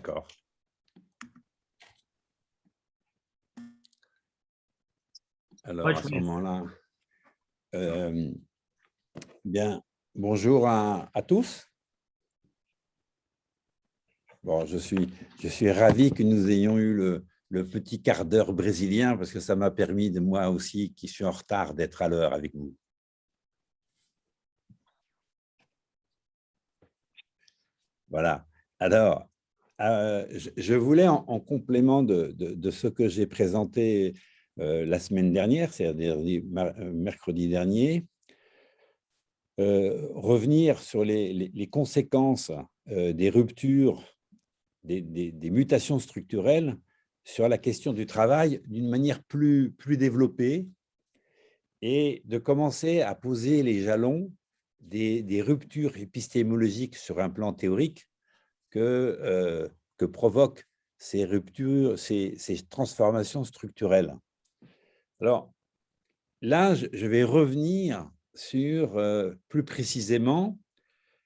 D'accord. Alors, à ce moment-là, bien, bonjour à tous. Bon, je suis ravi que nous ayons eu le petit quart d'heure brésilien parce que ça m'a permis, de moi aussi, qui suis en retard, d'être à l'heure avec vous. Voilà. Alors, je voulais, en complément de ce que j'ai présenté la semaine dernière, c'est-à-dire mercredi dernier, revenir sur les conséquences des ruptures, des mutations structurelles sur la question du travail d'une manière plus développée et de commencer à poser les jalons des ruptures épistémologiques sur un plan théorique que provoquent ces ruptures, ces transformations structurelles. Alors, là, je vais revenir sur, plus précisément,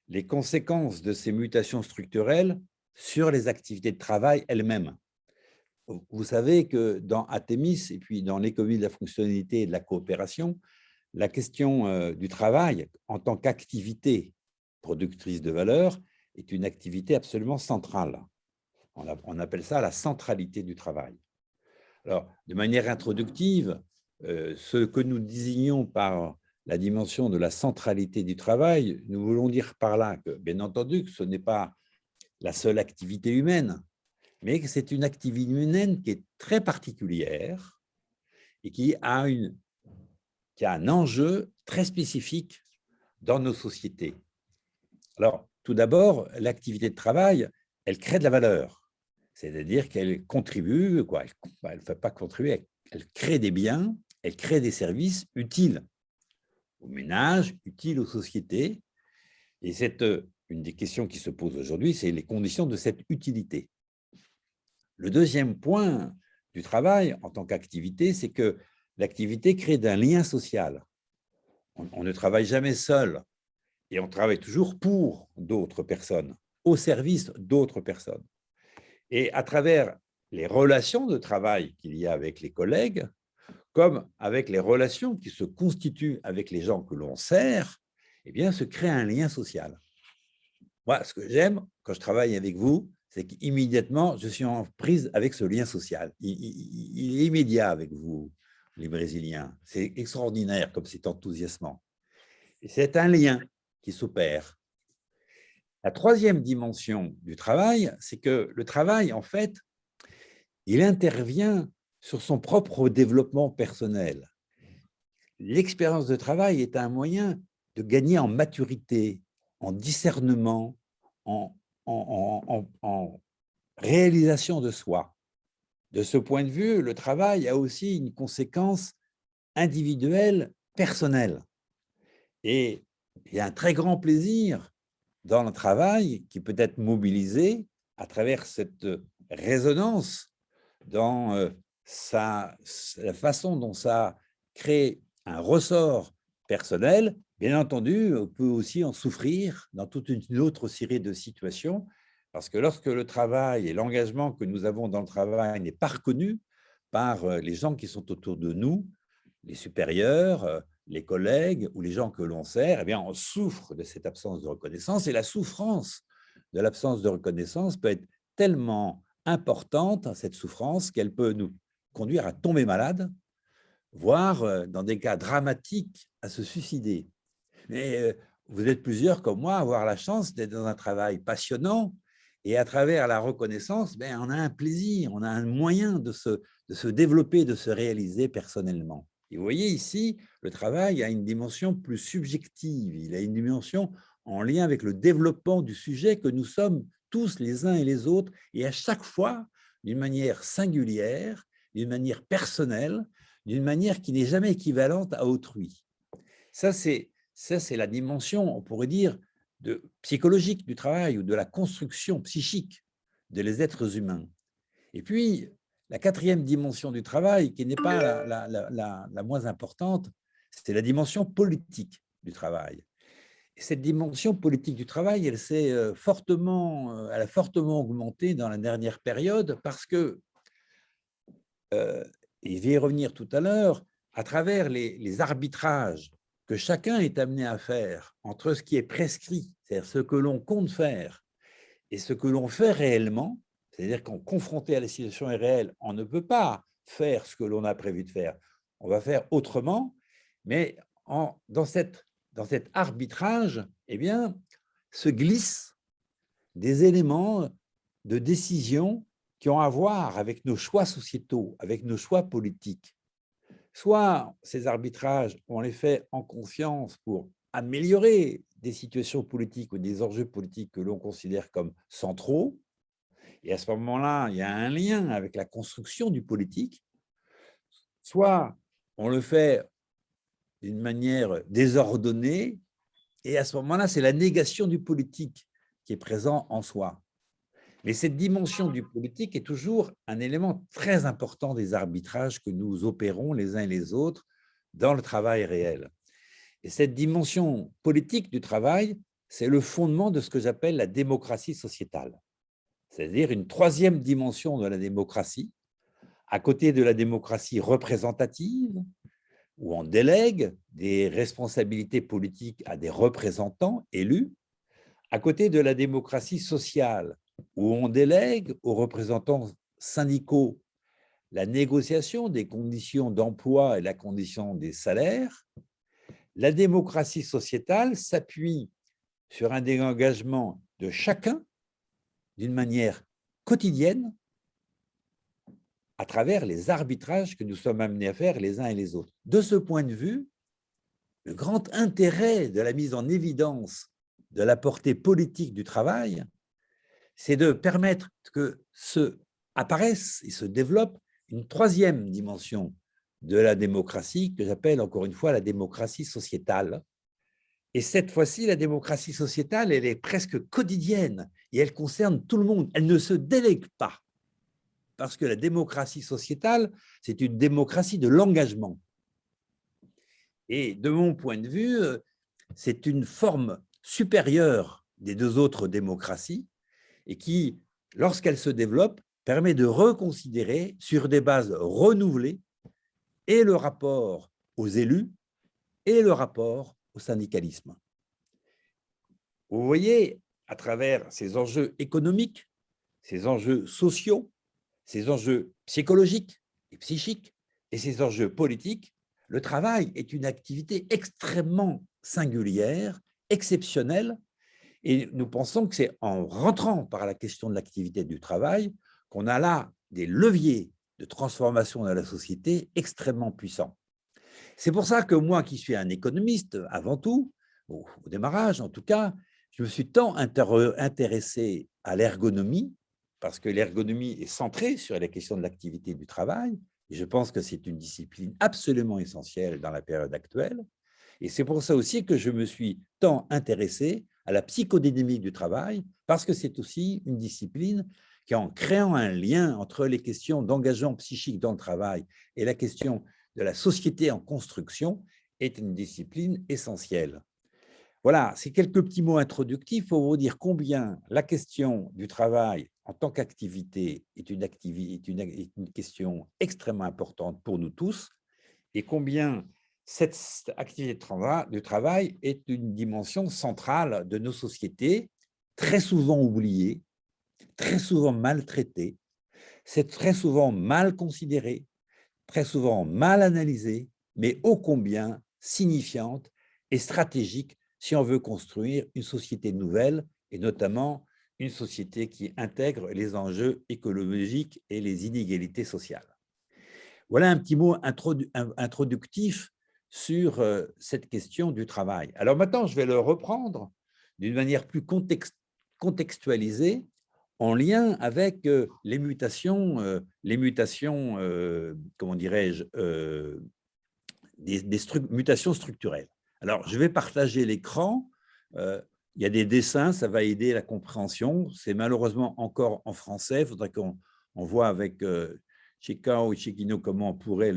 les conséquences de ces mutations structurelles sur les activités de travail elles-mêmes. Vous savez que dans Athémis et puis dans l'économie de la fonctionnalité et de la coopération, la question du travail en tant qu'activité productrice de valeur est une activité absolument centrale. On appelle ça la centralité du travail. Alors, de manière introductive, ce que nous désignons par la dimension de la centralité du travail, nous voulons dire par là que, bien entendu, que ce n'est pas la seule activité humaine, mais que c'est une activité humaine qui est très particulière et qui a un enjeu très spécifique dans nos sociétés. Alors, tout d'abord, l'activité de travail, elle crée de la valeur, c'est-à-dire qu'elle contribue, elle ne fait pas contribuer, elle crée des biens, elle crée des services utiles aux ménages, utiles aux sociétés. Et c'est une des questions qui se posent aujourd'hui, c'est les conditions de cette utilité. Le deuxième point du travail en tant qu'activité, c'est que l'activité crée un lien social. On ne travaille jamais seul et on travaille toujours pour d'autres personnes, au service d'autres personnes. Et à travers les relations de travail qu'il y a avec les collègues, comme avec les relations qui se constituent avec les gens que l'on sert, eh bien, se crée un lien social. Moi, ce que j'aime quand je travaille avec vous, c'est qu'immédiatement, je suis en prise avec ce lien social. Il est immédiat avec vous, les Brésiliens. C'est extraordinaire comme c'est enthousiasmant. Et c'est un lien qui s'opère. La troisième dimension du travail, c'est que le travail, en fait, il intervient sur son propre développement personnel. L'expérience de travail est un moyen de gagner en maturité, en discernement, en réalisation de soi. De ce point de vue, le travail a aussi une conséquence individuelle, personnelle. Et il y a un très grand plaisir dans le travail qui peut être mobilisé à travers cette résonance dans la façon dont ça crée un ressort personnel. Bien entendu, on peut aussi en souffrir dans toute une autre série de situations, parce que lorsque le travail et l'engagement que nous avons dans le travail n'est pas reconnu par les gens qui sont autour de nous, les supérieurs, les collègues ou les gens que l'on sert, eh bien, on souffre de cette absence de reconnaissance. Et la souffrance de l'absence de reconnaissance peut être tellement importante, cette souffrance, qu'elle peut nous conduire à tomber malade, voire, dans des cas dramatiques, à se suicider. Mais vous êtes plusieurs comme moi à avoir la chance d'être dans un travail passionnant et à travers la reconnaissance, on a un plaisir, on a un moyen de se développer, de se réaliser personnellement. Et vous voyez ici, le travail a une dimension plus subjective, il a une dimension en lien avec le développement du sujet que nous sommes tous les uns et les autres, et à chaque fois, d'une manière singulière, d'une manière personnelle, d'une manière qui n'est jamais équivalente à autrui. Ça, c'est la dimension, on pourrait dire, psychologique du travail ou de la construction psychique des êtres humains. Et puis, la quatrième dimension du travail, qui n'est pas la moins importante, c'est la dimension politique du travail. Cette dimension politique du travail, elle a fortement augmenté dans la dernière période parce que, et je vais y revenir tout à l'heure, à travers les arbitrages que chacun est amené à faire entre ce qui est prescrit, c'est-à-dire ce que l'on compte faire, et ce que l'on fait réellement, c'est-à-dire qu'en confronté à la situation réelle, on ne peut pas faire ce que l'on a prévu de faire. On va faire autrement, mais dans cet arbitrage, eh bien, se glissent des éléments de décision qui ont à voir avec nos choix sociétaux, avec nos choix politiques. Soit ces arbitrages, on les fait en confiance pour améliorer des situations politiques ou des enjeux politiques que l'on considère comme centraux, et à ce moment-là, il y a un lien avec la construction du politique, soit on le fait d'une manière désordonnée, et à ce moment-là, c'est la négation du politique qui est présent en soi. Mais cette dimension du politique est toujours un élément très important des arbitrages que nous opérons les uns et les autres dans le travail réel. Et cette dimension politique du travail, c'est le fondement de ce que j'appelle la démocratie sociétale, c'est-à-dire une troisième dimension de la démocratie, à côté de la démocratie représentative, où on délègue des responsabilités politiques à des représentants élus, à côté de la démocratie sociale, où on délègue aux représentants syndicaux la négociation des conditions d'emploi et la condition des salaires. La démocratie sociétale s'appuie sur un désengagement de chacun d'une manière quotidienne à travers les arbitrages que nous sommes amenés à faire les uns et les autres. De ce point de vue, le grand intérêt de la mise en évidence de la portée politique du travail, c'est de permettre que apparaisse et se développe une troisième dimension de la démocratie que j'appelle encore une fois la démocratie sociétale. Et cette fois-ci, la démocratie sociétale, elle est presque quotidienne et elle concerne tout le monde. Elle ne se délègue pas. Parce que la démocratie sociétale, c'est une démocratie de l'engagement. Et de mon point de vue, c'est une forme supérieure des deux autres démocraties et qui, lorsqu'elle se développe, permet de reconsidérer sur des bases renouvelées et le rapport aux élus et le rapport au syndicalisme. Vous voyez, à travers ces enjeux économiques, ces enjeux sociaux, ces enjeux psychologiques et psychiques et ces enjeux politiques, le travail est une activité extrêmement singulière, exceptionnelle, et nous pensons que c'est en rentrant par la question de l'activité du travail qu'on a là des leviers de transformation de la société extrêmement puissants. C'est pour ça que moi, qui suis un économiste avant tout, au démarrage en tout cas, je me suis tant intéressé à l'ergonomie, parce que l'ergonomie est centrée sur la question de l'activité du travail, et je pense que c'est une discipline absolument essentielle dans la période actuelle. Et c'est pour ça aussi que je me suis tant intéressé à la psychodynamique du travail, parce que c'est aussi une discipline qui, en créant un lien entre les questions d'engagement psychique dans le travail et la question de la société en construction, est une discipline essentielle. Voilà, c'est quelques petits mots introductifs pour vous dire combien la question du travail en tant qu'activité est une question extrêmement importante pour nous tous et combien cette activité du travail est une dimension centrale de nos sociétés, très souvent oubliée, très souvent maltraitée, c'est très souvent mal considérée, très souvent mal analysée, mais ô combien signifiante et stratégique si on veut construire une société nouvelle et notamment une société qui intègre les enjeux écologiques et les inégalités sociales. Voilà un petit mot introductif sur cette question du travail. Alors maintenant, je vais le reprendre d'une manière plus contextualisée en lien avec les mutations, comment dirais-je, des mutations structurelles. Alors, je vais partager l'écran. Il y a des dessins, ça va aider la compréhension. C'est malheureusement encore en français. Il faudrait qu'on voit avec Chikao et Chikino comment on pourrait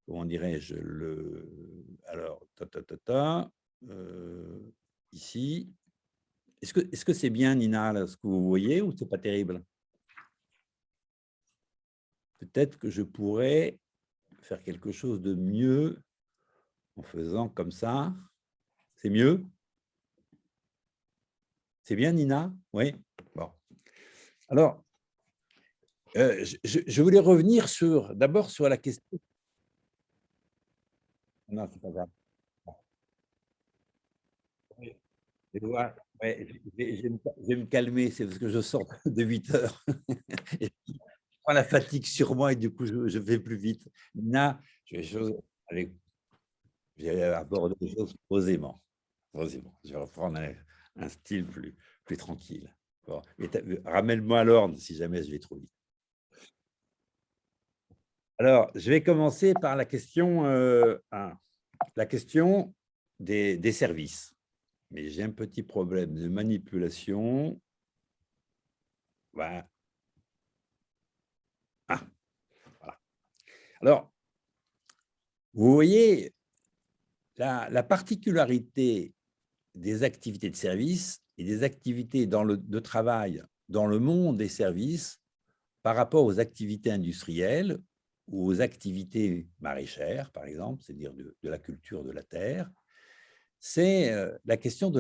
comment dirais-je, Alors, ici. Est-ce que c'est bien, Nina, là, ce que vous voyez, ou c'est pas terrible? Peut-être que je pourrais faire quelque chose de mieux en faisant comme ça. C'est mieux? C'est bien, Nina? Oui? Bon. Alors, je voulais revenir d'abord sur la question. Non, c'est pas grave. Oui, ouais, je vais me calmer, c'est parce que je sors de 8 heures. Et je prends la fatigue sur moi et du coup, je vais plus vite. Nina, avec, je vais aborder les choses posément. Posément. Je vais reprendre un style plus tranquille. Bon. Ramène-moi à l'ordre si jamais je vais trop vite. Alors, je vais commencer par la question 1. La question des services. Mais j'ai un petit problème de manipulation. Voilà. Ah, voilà. Alors, vous voyez, la particularité des activités de service et des activités de travail dans le monde des services par rapport aux activités industrielles ou aux activités maraîchères, par exemple, c'est-à-dire de la culture de la terre, c'est la question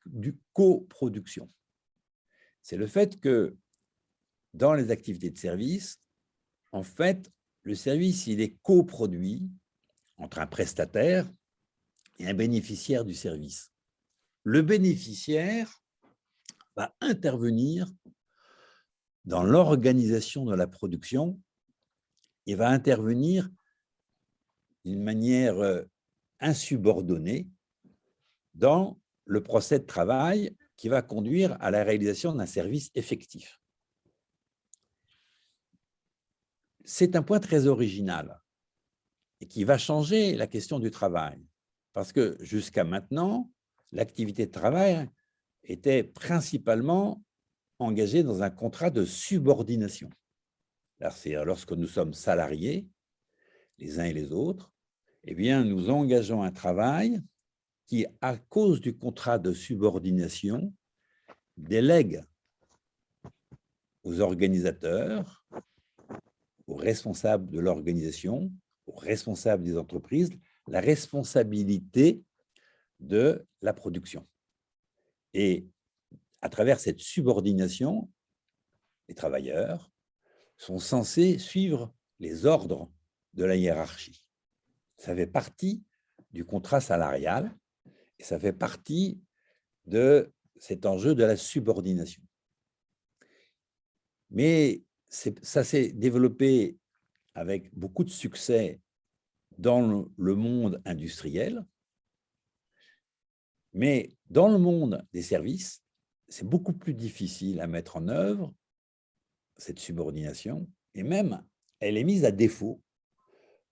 du coproduction. C'est le fait que dans les activités de service, en fait, le service, il est coproduit entre un prestataire et un bénéficiaire du service. Le bénéficiaire va intervenir dans l'organisation de la production et va intervenir d'une manière insubordonnée dans le procès de travail qui va conduire à la réalisation d'un service effectif. C'est un point très original et qui va changer la question du travail. Parce que jusqu'à maintenant, l'activité de travail était principalement engagée dans un contrat de subordination. C'est lorsque nous sommes salariés, les uns et les autres, eh bien, nous engageons un travail qui, à cause du contrat de subordination, délègue aux organisateurs, aux responsables de l'organisation, aux responsables des entreprises, la responsabilité de la production. Et à travers cette subordination, les travailleurs sont censés suivre les ordres de la hiérarchie. Ça fait partie du contrat salarial et ça fait partie de cet enjeu de la subordination. Mais ça s'est développé avec beaucoup de succès dans le monde industriel, mais dans le monde des services, c'est beaucoup plus difficile à mettre en œuvre, cette subordination, et même elle est mise à défaut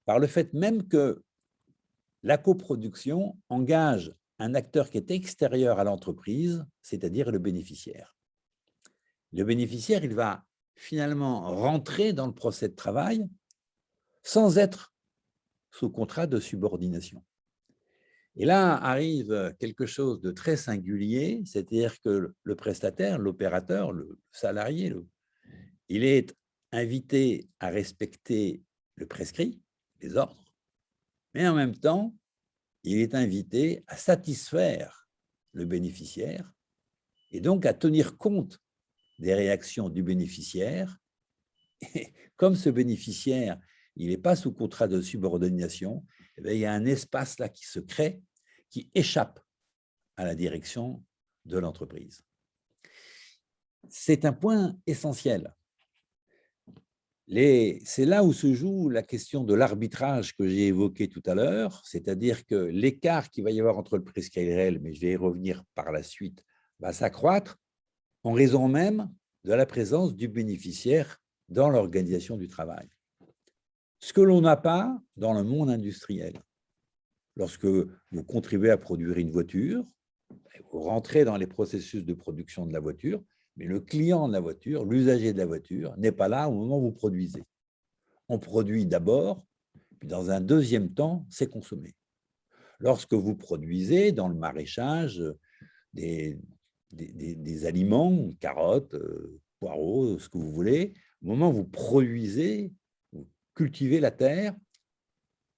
par le fait même que la coproduction engage un acteur qui est extérieur à l'entreprise, c'est-à-dire le bénéficiaire. Le bénéficiaire, il va finalement rentrer dans le procès de travail sans être sous contrat de subordination. Et là arrive quelque chose de très singulier, c'est-à-dire que le prestataire, l'opérateur, le salarié, il est invité à respecter le prescrit, les ordres, mais en même temps, il est invité à satisfaire le bénéficiaire et donc à tenir compte des réactions du bénéficiaire. Et comme ce bénéficiaire, il n'est pas sous contrat de subordination, eh bien, il y a un espace là qui se crée, qui échappe à la direction de l'entreprise. C'est un point essentiel. C'est là où se joue la question de l'arbitrage que j'ai évoqué tout à l'heure, c'est-à-dire que l'écart qu'il va y avoir entre le prescrit et le réel, mais je vais y revenir par la suite, va s'accroître en raison même de la présence du bénéficiaire dans l'organisation du travail. Ce que l'on n'a pas dans le monde industriel. Lorsque vous contribuez à produire une voiture, vous rentrez dans les processus de production de la voiture, mais le client de la voiture, l'usager de la voiture, n'est pas là au moment où vous produisez. On produit d'abord, puis dans un deuxième temps, c'est consommé. Lorsque vous produisez dans le maraîchage des, des aliments, carottes, poireaux, ce que vous voulez, au moment où vous produisez, vous cultivez la terre,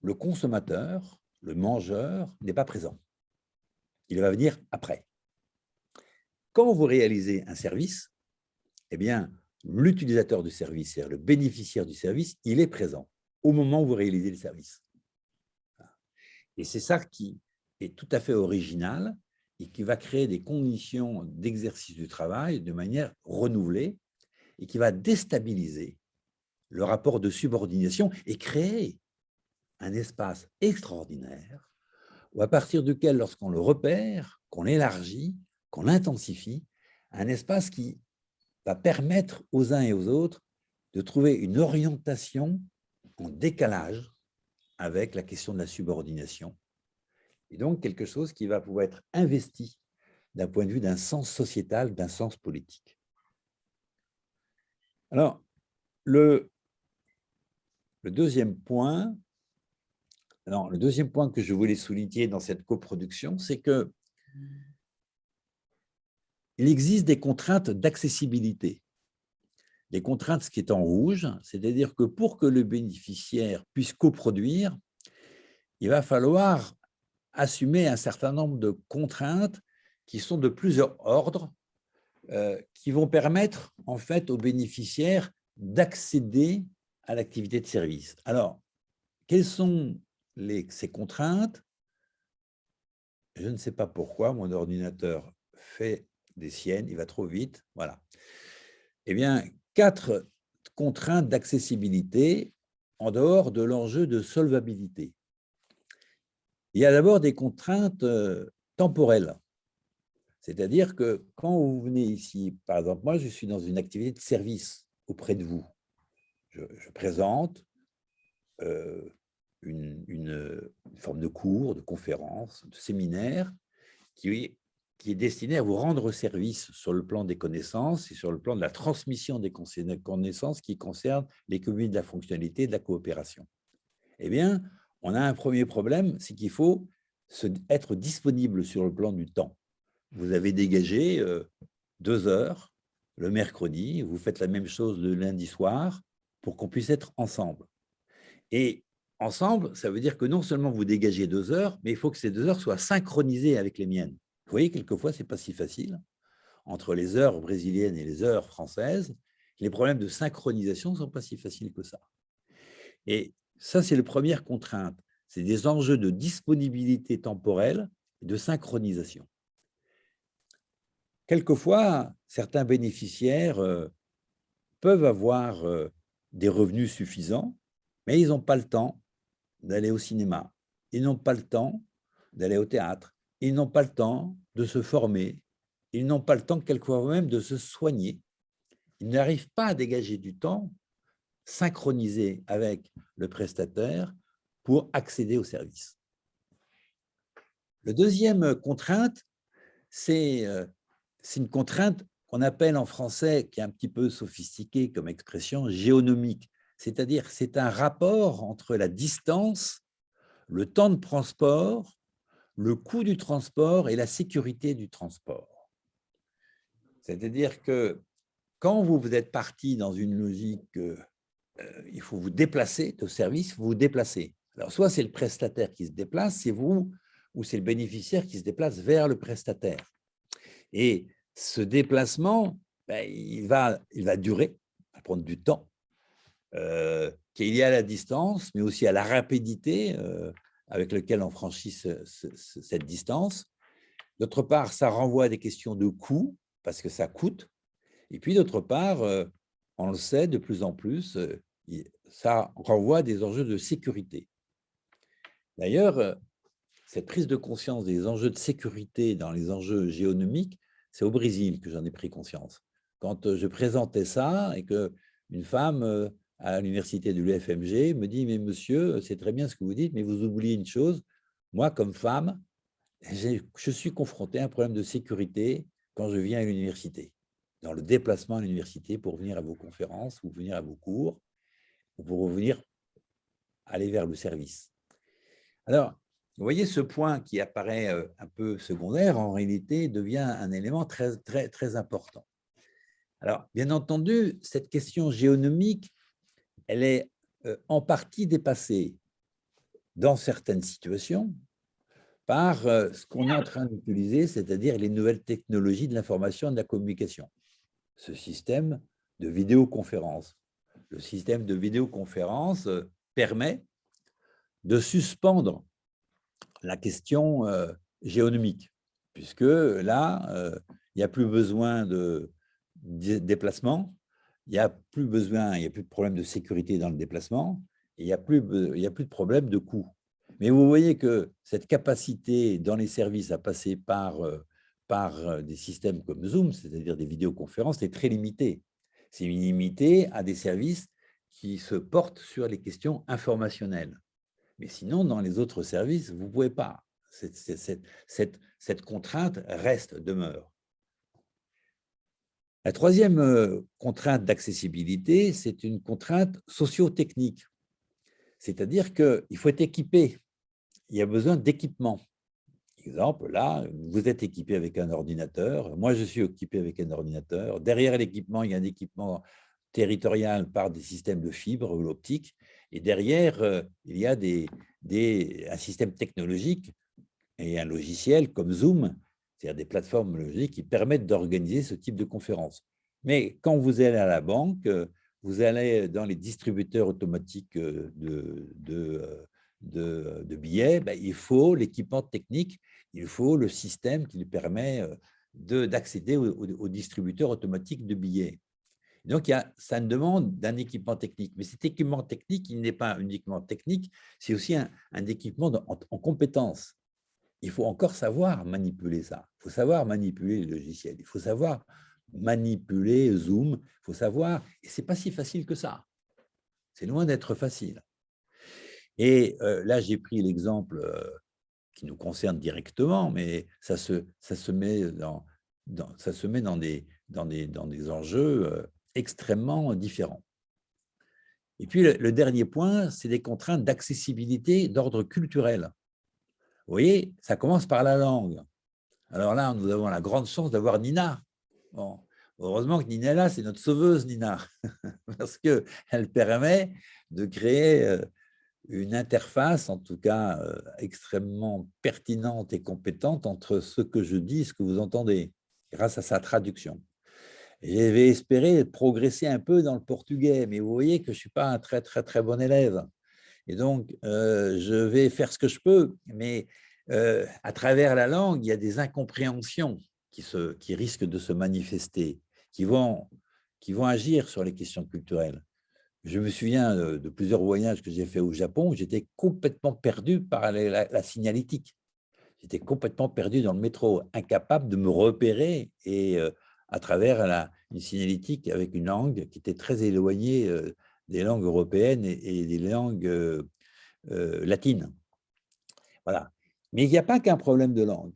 le consommateur, le mangeur n'est pas présent. Il va venir après. Quand vous réalisez un service, eh bien, l'utilisateur du service, c'est-à-dire le bénéficiaire du service, il est présent au moment où vous réalisez le service. Et c'est ça qui est tout à fait original et qui va créer des conditions d'exercice du travail de manière renouvelée et qui va déstabiliser le rapport de subordination et créer un espace extraordinaire où, à partir duquel, lorsqu'on le repère, qu'on l'élargit, qu'on l'intensifie, un espace qui va permettre aux uns et aux autres de trouver une orientation en décalage avec la question de la subordination. Et donc, quelque chose qui va pouvoir être investi d'un point de vue d'un sens sociétal, d'un sens politique. Alors, le deuxième point, que je voulais souligner dans cette coproduction, c'est que il existe des contraintes d'accessibilité. Les contraintes, ce qui est en rouge, c'est-à-dire que pour que le bénéficiaire puisse coproduire, il va falloir assumer un certain nombre de contraintes qui sont de plusieurs ordres, qui vont permettre en fait aux bénéficiaires d'accéder à l'activité de service. Alors, quelles sont ces contraintes? Je ne sais pas pourquoi, mon ordinateur fait des siennes, il va trop vite, voilà. Eh bien, 4 contraintes d'accessibilité en dehors de l'enjeu de solvabilité. Il y a d'abord des contraintes temporelles. C'est-à-dire que quand vous venez ici, par exemple, moi, je suis dans une activité de service auprès de vous. Je présente une forme de cours, de conférence, de séminaire qui est destiné à vous rendre service sur le plan des connaissances et sur le plan de la transmission des connaissances qui concernent l'économie de la fonctionnalité et de la coopération. Eh bien, on a un premier problème, c'est qu'il faut être disponible sur le plan du temps. Vous avez dégagé 2 heures le mercredi, vous faites la même chose le lundi soir pour qu'on puisse être ensemble. Et ensemble, ça veut dire que non seulement vous dégagez 2 heures, mais il faut que ces 2 heures soient synchronisées avec les miennes. Vous voyez, quelquefois, ce n'est pas si facile. Entre les heures brésiliennes et les heures françaises, les problèmes de synchronisation ne sont pas si faciles que ça. Et ça, c'est la première contrainte. C'est des enjeux de disponibilité temporelle et de synchronisation. Quelquefois, certains bénéficiaires peuvent avoir des revenus suffisants, mais ils n'ont pas le temps d'aller au cinéma. Ils n'ont pas le temps d'aller au théâtre. Ils n'ont pas le temps de se former. Ils n'ont pas le temps, quelquefois même, de se soigner. Ils n'arrivent pas à dégager du temps synchronisé avec le prestataire pour accéder au service. La deuxième contrainte, c'est une contrainte qu'on appelle en français, qui est un petit peu sophistiquée comme expression, géonomique. C'est-à-dire, c'est un rapport entre la distance, le temps de transport, le coût du transport et la sécurité du transport. C'est-à-dire que quand vous êtes parti dans une logique, il faut vous déplacer de service, vous vous déplacez. Alors, soit c'est le prestataire qui se déplace, c'est vous, ou c'est le bénéficiaire qui se déplace vers le prestataire. Et ce déplacement, ben, il va durer, il va prendre du temps, qui est lié à la distance, mais aussi à la rapidité avec laquelle on franchit cette distance. D'autre part, ça renvoie à des questions de coût, parce que ça coûte. Et puis, d'autre part, on le sait de plus en plus, ça renvoie à des enjeux de sécurité. D'ailleurs, cette prise de conscience des enjeux de sécurité dans les enjeux géonomiques, c'est au Brésil que j'en ai pris conscience. Quand je présentais ça et qu'une femme à l'université de l'UFMG me dit « Mais monsieur, c'est très bien ce que vous dites, mais vous oubliez une chose, moi, comme femme, je suis confrontée à un problème de sécurité quand je viens à l'université, dans le déplacement à l'université pour venir à vos conférences ou venir à vos cours ou pour venir aller vers le service. » Alors, Vous voyez, ce point qui apparaît un peu secondaire, en réalité, devient un élément très, très, très important. Alors, bien entendu, cette question géonomique, elle est en partie dépassée dans certaines situations par ce qu'on est en train d'utiliser, c'est-à-dire les nouvelles technologies de l'information et de la communication. Ce système de vidéoconférence. Le système de vidéoconférence permet de suspendre la question géonomique, puisque là, il n'y a plus besoin de déplacement, il n'y a plus besoin, il n'y a plus de problème de sécurité dans le déplacement, et il n'y a plus de problème de coût. Mais vous voyez que cette capacité dans les services à passer par des systèmes comme Zoom, c'est-à-dire des vidéoconférences, est très limitée. C'est limité à des services qui se portent sur les questions informationnelles. Mais sinon, dans les autres services, vous ne pouvez pas. Cette contrainte reste, demeure. La troisième contrainte d'accessibilité, c'est une contrainte socio-technique. C'est-à-dire qu'il faut être équipé. Il y a besoin d'équipement. Exemple, là, vous êtes équipé avec un ordinateur. Moi, je suis équipé avec un ordinateur. Derrière l'équipement, il y a un équipement territorial par des systèmes de fibres ou l'optique. Et derrière, il y a un système technologique et un logiciel comme Zoom, c'est-à-dire des plateformes logiques qui permettent d'organiser ce type de conférence. Mais quand vous allez à la banque, vous allez dans les distributeurs automatiques de billets, ben, il faut l'équipement technique, il faut le système qui lui permet d'accéder aux distributeurs automatiques de billets. Donc, ça demande d'un équipement technique. Mais cet équipement technique, il n'est pas uniquement technique, c'est aussi un équipement en compétences. Il faut encore savoir manipuler ça. Il faut savoir manipuler les logiciels. Il faut savoir manipuler Zoom. Il faut savoir, et ce n'est pas si facile que ça. C'est loin d'être facile. Et là, j'ai pris l'exemple qui nous concerne directement, mais ça se met dans des enjeux extrêmement différents. Et puis, le dernier point, c'est des contraintes d'accessibilité d'ordre culturel. Vous voyez, ça commence par la langue. Alors là, nous avons la grande chance d'avoir Nina. Bon, heureusement que Nina est là, c'est notre sauveuse, Nina, parce qu'elle permet de créer une interface, en tout cas extrêmement pertinente et compétente entre ce que je dis et ce que vous entendez, grâce à sa traduction. J'avais espéré progresser un peu dans le portugais, mais vous voyez que je ne suis pas un très, très, très bon élève. Et donc, je vais faire ce que je peux, mais à travers la langue, il y a des incompréhensions qui risquent de se manifester, qui vont agir sur les questions culturelles. Je me souviens de plusieurs voyages que j'ai faits au Japon, j'étais complètement perdu par la signalétique. J'étais complètement perdu dans le métro, incapable de me repérer et à travers une signalétique avec une langue qui était très éloignée des langues européennes et des langues latines. Voilà. Mais il n'y a pas qu'un problème de langue.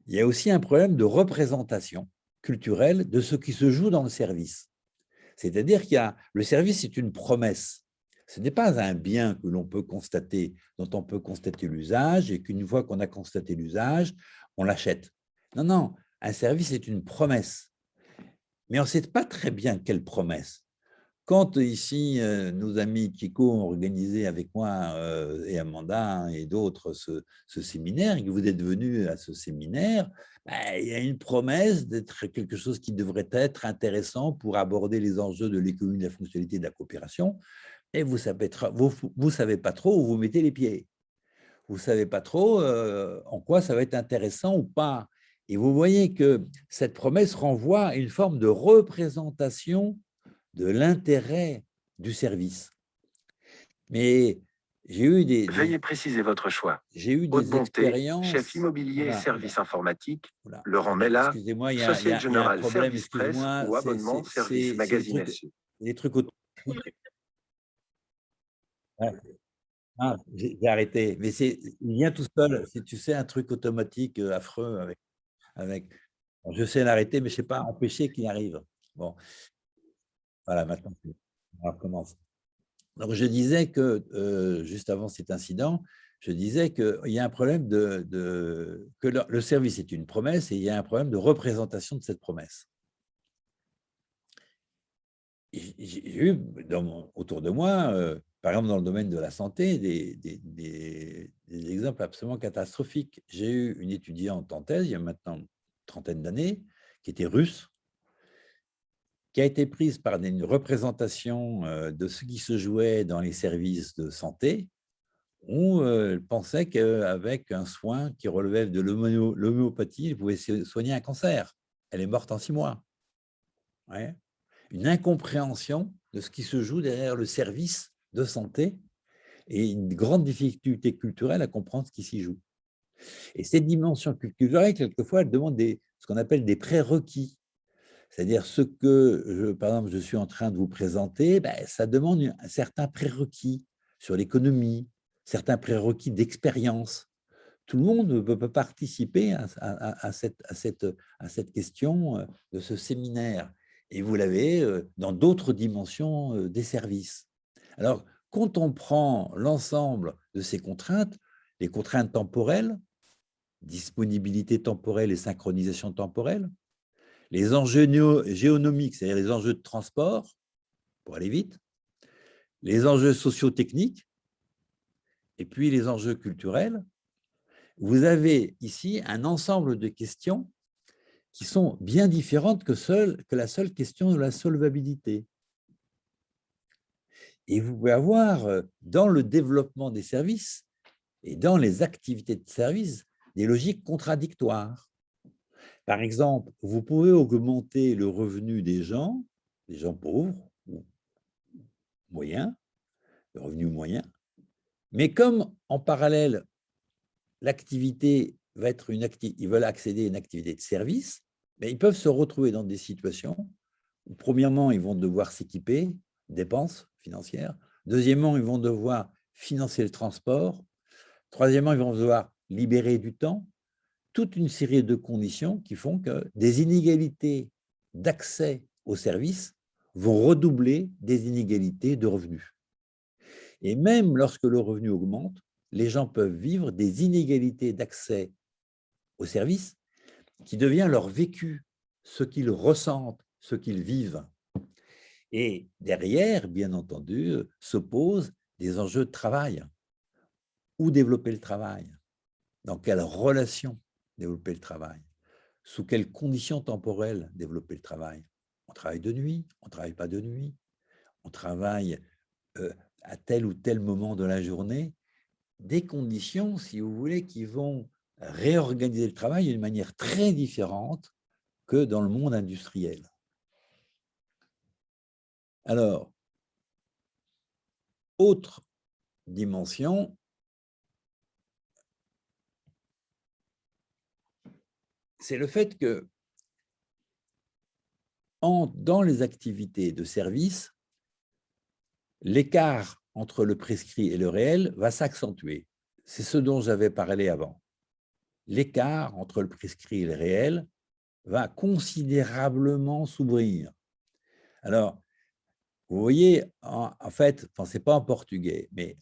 Il y a aussi un problème de représentation culturelle de ce qui se joue dans le service. C'est-à-dire le service est une promesse. Ce n'est pas un bien que l'on peut constater, dont on peut constater l'usage et qu'une fois qu'on a constaté l'usage, on l'achète. Non, non, un service est une promesse. Mais on ne sait pas très bien quelle promesse. Quand ici, nos amis Chico ont organisé avec moi et Amanda et d'autres ce séminaire, et que vous êtes venus à ce séminaire, ben, il y a une promesse d'être quelque chose qui devrait être intéressant pour aborder les enjeux de l'économie, de la fonctionnalité et de la coopération. Et vous ne savez pas trop où vous mettez les pieds. Vous ne savez pas trop en quoi ça va être intéressant ou pas. Et vous voyez que cette promesse renvoie à une forme de représentation de l'intérêt du service. Mais j'ai eu Veuillez préciser votre choix. J'ai eu Haute des Bonté, expériences. chef immobilier et service informatique, Laurent Voilà, Mella, excusez-moi, il y a Société un Générale problème, Service Presse excusez-moi, ou abonnement Service Magazine SU. les trucs automatiques. Ouais. Ah, j'ai arrêté, mais il vient tout seul. Si tu sais, un truc automatique affreux avec. Je sais l'arrêter, mais je ne sais pas empêcher qu'il arrive. Bon, voilà, maintenant, on recommence. Donc, je disais que, juste avant cet incident, je disais qu'il y a un problème que le service est une promesse et il y a un problème de représentation de cette promesse. J'ai eu autour de moi, par exemple dans le domaine de la santé, des exemples absolument catastrophiques. J'ai eu une étudiante en thèse, il y a maintenant une trentaine d'années, qui était russe, qui a été prise par une représentation de ce qui se jouait dans les services de santé, où elle pensait qu'avec un soin qui relevait de l'homéopathie, elle pouvait soigner un cancer. Elle est morte en 6 mois. Ouais. Une incompréhension de ce qui se joue derrière le service de santé et une grande difficulté culturelle à comprendre ce qui s'y joue. Et cette dimension culturelle, quelquefois, elle demande ce qu'on appelle des prérequis. C'est-à-dire ce que, par exemple, je suis en train de vous présenter, ça demande un certain prérequis sur l'économie, certains prérequis d'expérience. Tout le monde ne peut pas participer à cette question de ce séminaire. Et vous l'avez dans d'autres dimensions des services. Alors, quand on prend l'ensemble de ces contraintes, les contraintes temporelles, disponibilité temporelle et synchronisation temporelle, les enjeux géonomiques, c'est-à-dire les enjeux de transport, pour aller vite, les enjeux socio-techniques, et puis les enjeux culturels, vous avez ici un ensemble de questions qui sont bien différentes que la seule question de la solvabilité. Et vous pouvez avoir, dans le développement des services et dans les activités de service, des logiques contradictoires. Par exemple, vous pouvez augmenter le revenu des gens pauvres ou moyens, le revenu moyen, mais comme en parallèle, l'activité va être ils veulent accéder à une activité de service, mais ils peuvent se retrouver dans des situations où, premièrement, ils vont devoir s'équiper, dépenses financières. Deuxièmement, ils vont devoir financer le transport. Troisièmement, ils vont devoir libérer du temps. Toute une série de conditions qui font que des inégalités d'accès aux services vont redoubler des inégalités de revenus. Et même lorsque le revenu augmente, les gens peuvent vivre des inégalités d'accès aux services qui devient leur vécu, ce qu'ils ressentent, ce qu'ils vivent. Et derrière, bien entendu, se posent des enjeux de travail. Où développer le travail? Dans quelles relations développer le travail? Sous quelles conditions temporelles développer le travail? On travaille de nuit, on ne travaille pas de nuit, on travaille à tel ou tel moment de la journée. Des conditions, si vous voulez, qui vont réorganiser le travail d'une manière très différente que dans le monde industriel. Alors, autre dimension, c'est le fait que dans les activités de service, l'écart entre le prescrit et le réel va s'accentuer. C'est ce dont j'avais parlé avant. L'écart entre le prescrit et le réel va considérablement s'ouvrir. Alors, vous voyez, en fait, ce n'est pas en portugais, mais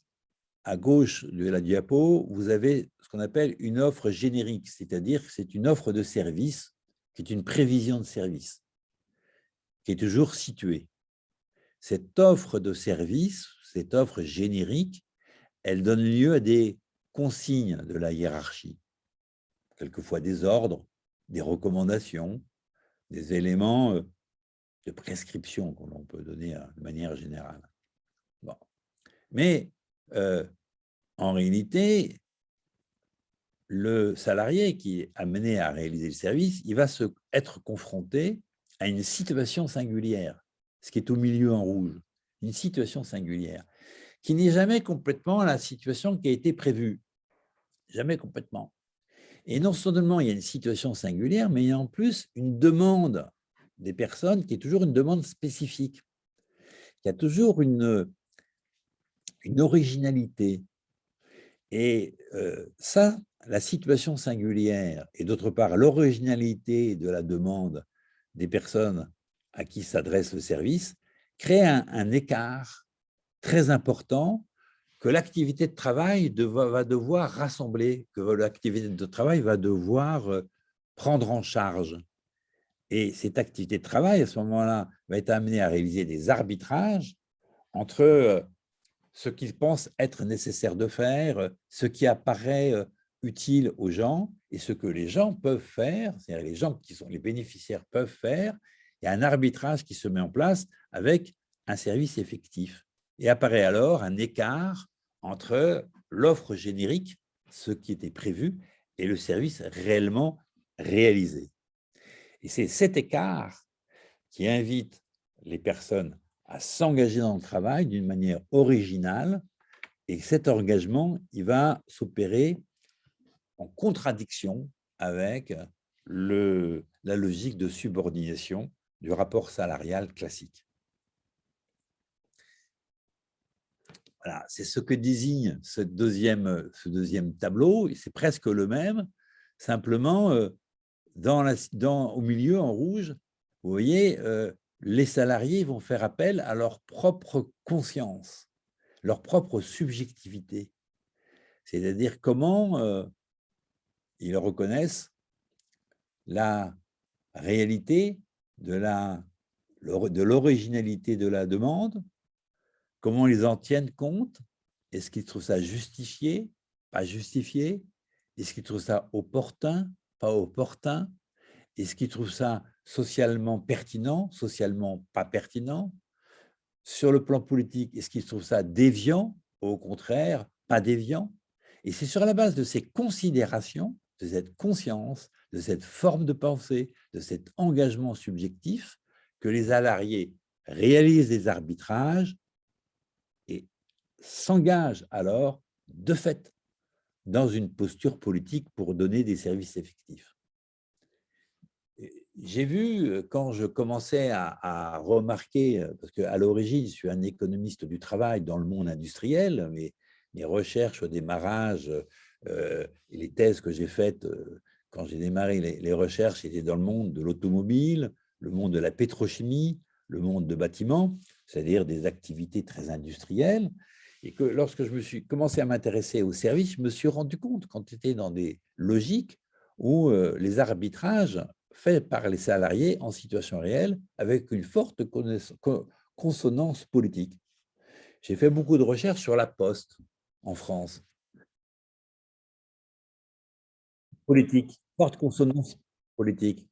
à gauche de la diapo, vous avez ce qu'on appelle une offre générique, c'est-à-dire que c'est une offre de service qui est une prévision de service, qui est toujours située. Cette offre de service, cette offre générique, elle donne lieu à des consignes de la hiérarchie, quelquefois des ordres, des recommandations, des éléments de prescription que l'on peut donner de manière générale. Bon. Mais en réalité, le salarié qui est amené à réaliser le service, il va être confronté à une situation singulière, ce qui est au milieu en rouge, une situation singulière, qui n'est jamais complètement la situation qui a été prévue, jamais complètement. Et non seulement il y a une situation singulière, mais il y a en plus une demande des personnes qui est toujours une demande spécifique, qui a toujours une originalité. Et ça, la situation singulière et d'autre part l'originalité de la demande des personnes à qui s'adresse le service crée un écart très important que l'activité de travail va devoir rassembler, que l'activité de travail va devoir prendre en charge. Et cette activité de travail, à ce moment-là, va être amenée à réaliser des arbitrages entre ce qu'ils pensent être nécessaire de faire, ce qui apparaît utile aux gens et ce que les gens peuvent faire, c'est-à-dire les gens qui sont les bénéficiaires peuvent faire. Il y a un arbitrage qui se met en place avec un service effectif. Et apparaît alors un écart entre l'offre générique, ce qui était prévu, et le service réellement réalisé. Et c'est cet écart qui invite les personnes à s'engager dans le travail d'une manière originale, et cet engagement, il va s'opérer en contradiction avec la logique de subordination du rapport salarial classique. Voilà, c'est ce que désigne ce deuxième tableau, et c'est presque le même, simplement au milieu, en rouge, vous voyez, les salariés vont faire appel à leur propre conscience, leur propre subjectivité, c'est-à-dire comment ils reconnaissent la réalité de l'originalité de la demande, comment ils en tiennent compte, est-ce qu'ils trouvent ça justifié, pas justifié, est-ce qu'ils trouvent ça opportun, pas opportun, est-ce qu'ils trouvent ça socialement pertinent, socialement pas pertinent? Sur le plan politique, est-ce qu'ils trouvent ça déviant, au contraire, pas déviant? Et c'est sur la base de ces considérations, de cette conscience, de cette forme de pensée, de cet engagement subjectif, que les salariés réalisent des arbitrages et s'engagent alors, de fait, dans une posture politique pour donner des services effectifs. J'ai vu, quand je commençais à remarquer, parce qu'à l'origine, je suis un économiste du travail dans le monde industriel, mais mes recherches au démarrage et les thèses que j'ai faites quand j'ai démarré les recherches étaient dans le monde de l'automobile, le monde de la pétrochimie, le monde de bâtiment, c'est-à-dire des activités très industrielles, et que lorsque je me suis commencé à m'intéresser aux services, je me suis rendu compte, quand j'étais dans des logiques où les arbitrages faits par les salariés en situation réelle avec une forte consonance politique. J'ai fait beaucoup de recherches sur la Poste en France. Politique, forte consonance politique.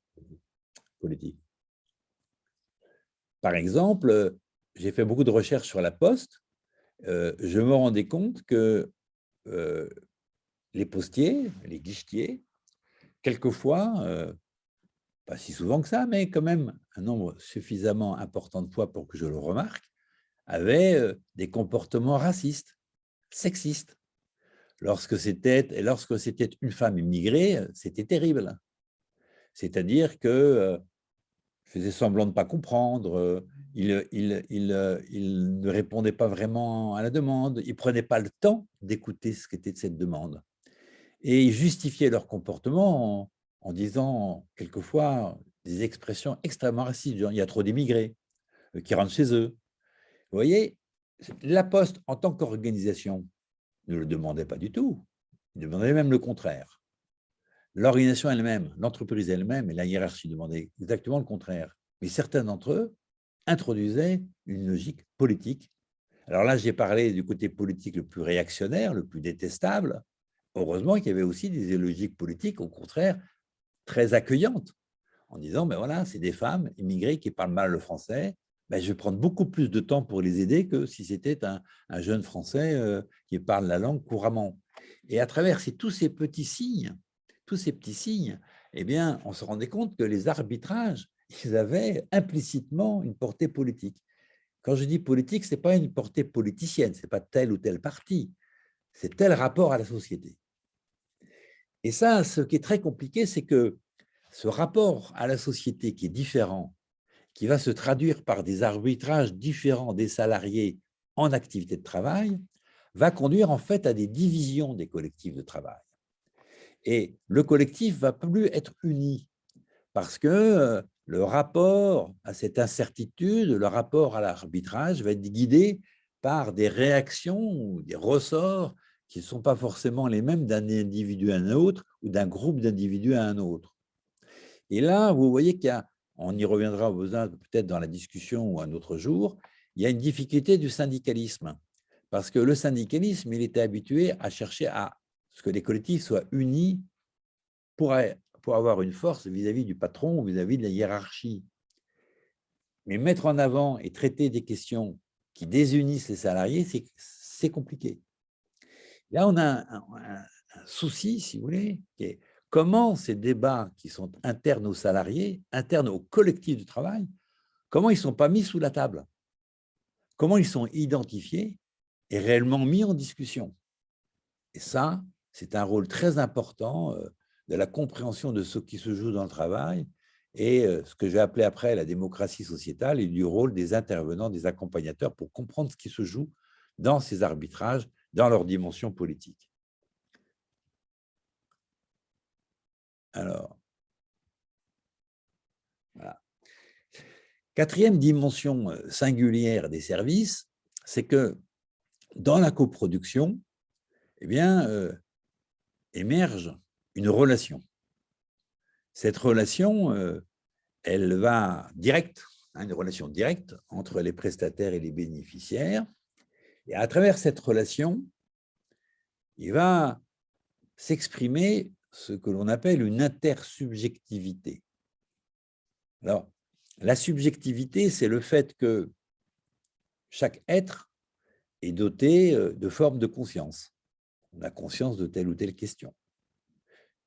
Par exemple, j'ai fait beaucoup de recherches sur la Poste. Je me rendais compte que les postiers, les guichetiers, quelquefois, pas si souvent que ça, mais quand même un nombre suffisamment important de fois pour que je le remarque, avaient des comportements racistes, sexistes. Lorsque c'était une femme immigrée, c'était terrible. C'est-à-dire que faisait semblant de ne pas comprendre, il ne répondait pas vraiment à la demande, il ne prenait pas le temps d'écouter ce qu'était cette demande. Et ils justifiaient leur comportement en disant quelquefois des expressions extrêmement racistes, genre il y a trop d'immigrés qui rentrent chez eux. Vous voyez, la Poste, en tant qu'organisation, ne le demandait pas du tout. Il demandait même le contraire. L'organisation elle-même, l'entreprise elle-même et la hiérarchie demandaient exactement le contraire. Mais certains d'entre eux introduisaient une logique politique. Alors là, j'ai parlé du côté politique le plus réactionnaire, le plus détestable. Heureusement qu'il y avait aussi des logiques politiques, au contraire, très accueillantes, en disant, ben voilà, c'est des femmes immigrées qui parlent mal le français, ben je vais prendre beaucoup plus de temps pour les aider que si c'était un jeune Français qui parle la langue couramment. Et à travers tous ces petits signes, eh bien, on se rendait compte que les arbitrages, ils avaient implicitement une portée politique. Quand je dis politique, ce n'est pas une portée politicienne, ce n'est pas tel ou tel parti, c'est tel rapport à la société. Et ça, ce qui est très compliqué, c'est que ce rapport à la société qui est différent, qui va se traduire par des arbitrages différents des salariés en activité de travail, va conduire en fait à des divisions des collectifs de travail. Et le collectif ne va plus être uni parce que le rapport à cette incertitude, le rapport à l'arbitrage va être guidé par des réactions ou des ressorts qui ne sont pas forcément les mêmes d'un individu à un autre ou d'un groupe d'individus à un autre. Et là, vous voyez on y reviendra peut-être dans la discussion ou un autre jour, il y a une difficulté du syndicalisme. Parce que le syndicalisme, il était habitué à chercher à ce que les collectifs soient unis pour avoir une force vis-à-vis du patron ou vis-à-vis de la hiérarchie. Mais mettre en avant et traiter des questions qui désunissent les salariés, c'est compliqué. Là, on a un souci, si vous voulez, qui est comment ces débats qui sont internes aux salariés, internes au collectif du travail, comment ils ne sont pas mis sous la table? Comment ils sont identifiés et réellement mis en discussion? Et ça, c'est un rôle très important de la compréhension de ce qui se joue dans le travail et ce que j'ai appelé après la démocratie sociétale et du rôle des intervenants, des accompagnateurs pour comprendre ce qui se joue dans ces arbitrages, dans leur dimension politique. Alors, voilà. Quatrième dimension singulière des services, c'est que dans la coproduction, eh bien, émerge une relation. Cette relation, elle va directe, une relation directe entre les prestataires et les bénéficiaires. Et à travers cette relation, il va s'exprimer ce que l'on appelle une intersubjectivité. Alors, la subjectivité, c'est le fait que chaque être est doté de formes de conscience. On a conscience de telle ou telle question.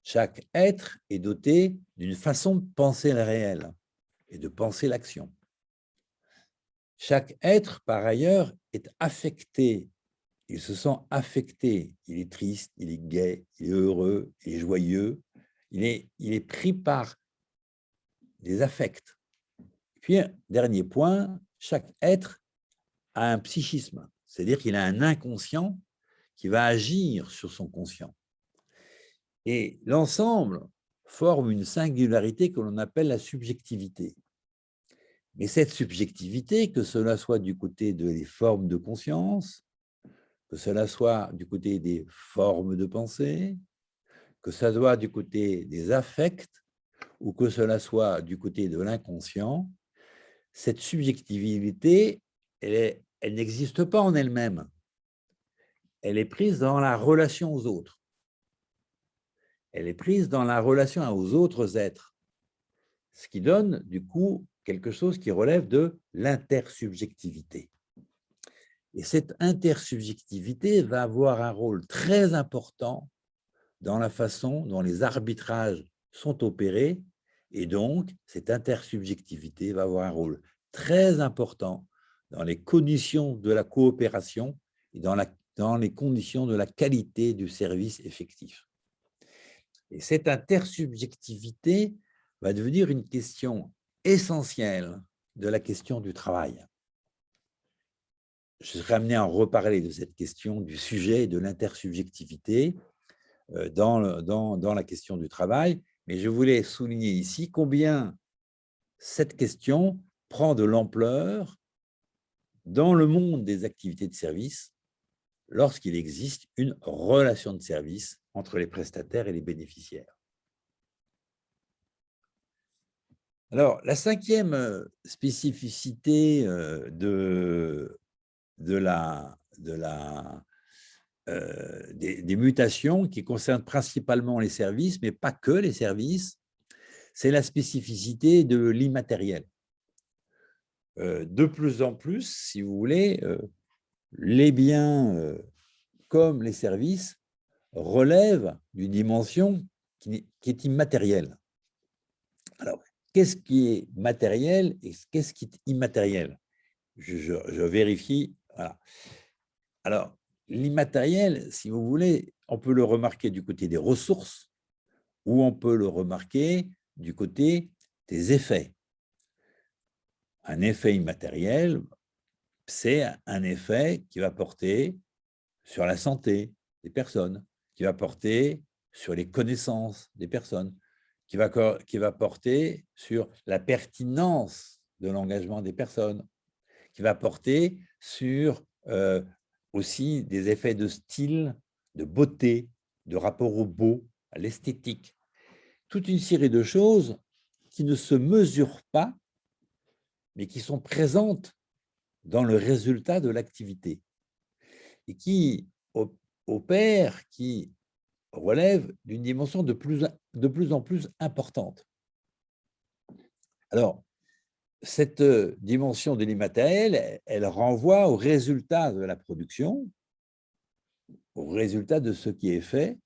Chaque être est doté d'une façon de penser le réel et de penser l'action. Chaque être, par ailleurs, est affecté. Il se sent affecté. Il est triste, il est gai, il est heureux, il est joyeux. Il est pris par des affects. Puis, dernier point, chaque être a un psychisme, c'est-à-dire qu'il a un inconscient qui va agir sur son conscient. Et l'ensemble forme une singularité que l'on appelle la subjectivité. Mais cette subjectivité, que cela soit du côté des formes de conscience, que cela soit du côté des formes de pensée, que cela soit du côté des affects, ou que cela soit du côté de l'inconscient, cette subjectivité, elle n'existe pas en elle-même. Elle est prise dans la relation aux autres. Elle est prise dans la relation aux autres êtres. Ce qui donne, du coup, quelque chose qui relève de l'intersubjectivité. Et cette intersubjectivité va avoir un rôle très important dans la façon dont les arbitrages sont opérés, et donc cette intersubjectivité va avoir un rôle très important dans les conditions de la coopération et dans les conditions de la qualité du service effectif. Et cette intersubjectivité va devenir une question essentielle de la question du travail. Je serai amené à en reparler de cette question, du sujet de l'intersubjectivité dans la question du travail, mais je voulais souligner ici combien cette question prend de l'ampleur dans le monde des activités de service lorsqu'il existe une relation de service entre les prestataires et les bénéficiaires. Alors, la cinquième spécificité des mutations qui concernent principalement les services, mais pas que les services, c'est la spécificité de l'immatériel. De plus en plus, si vous voulez, les biens comme les services relèvent d'une dimension qui est immatérielle. Alors, qu'est-ce qui est matériel et qu'est-ce qui est immatériel? Je vérifie. Voilà. Alors, l'immatériel, si vous voulez, on peut le remarquer du côté des ressources ou on peut le remarquer du côté des effets. Un effet immatériel, c'est un effet qui va porter sur la santé des personnes, qui va porter sur les connaissances des personnes, qui va porter sur la pertinence de l'engagement des personnes, qui va porter sur euh, aussi des effets de style, de beauté, de rapport au beau, à l'esthétique. Toute une série de choses qui ne se mesurent pas, mais qui sont présentes dans le résultat de l'activité et qui opèrent, qui relèvent d'une dimension de plus en plus importante. Alors, cette dimension de l'immatériel, elle renvoie au résultat de la production, au résultat de ce qui est fait,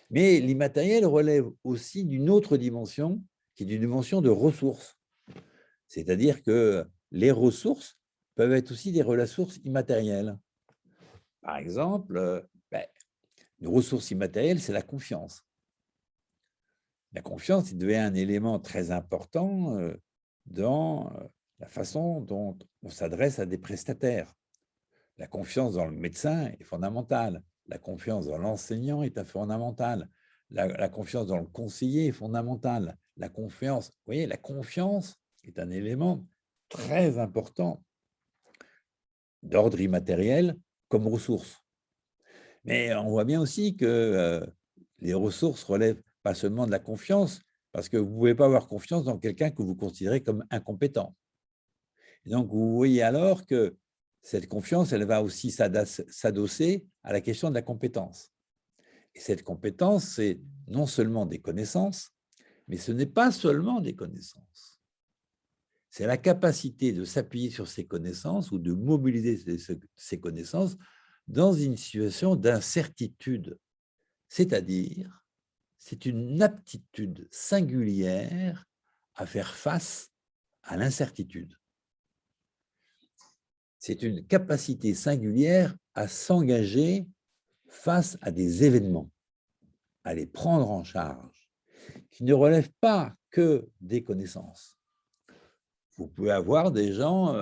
mais l'immatériel relève aussi d'une autre dimension, qui est une dimension de ressources. C'est-à-dire que les ressources peuvent être aussi des ressources immatérielles. Par exemple, une ressource immatérielle, c'est la confiance. La confiance devient un élément très important dans la façon dont on s'adresse à des prestataires. La confiance dans le médecin est fondamentale. La confiance dans l'enseignant est fondamentale. La confiance dans le conseiller est fondamentale. La confiance, vous voyez, la confiance est un élément très important d'ordre immatériel comme ressource. Mais on voit bien aussi que les ressources relèvent pas seulement de la confiance, parce que vous ne pouvez pas avoir confiance dans quelqu'un que vous considérez comme incompétent. Et donc, vous voyez alors que cette confiance, elle va aussi s'adosser à la question de la compétence. Et cette compétence, c'est non seulement des connaissances, mais ce n'est pas seulement des connaissances. C'est la capacité de s'appuyer sur ces connaissances ou de mobiliser ces connaissances dans une situation d'incertitude. C'est-à-dire, c'est une aptitude singulière à faire face à l'incertitude. C'est une capacité singulière à s'engager face à des événements, à les prendre en charge, qui ne relèvent pas que des connaissances. Vous pouvez avoir des gens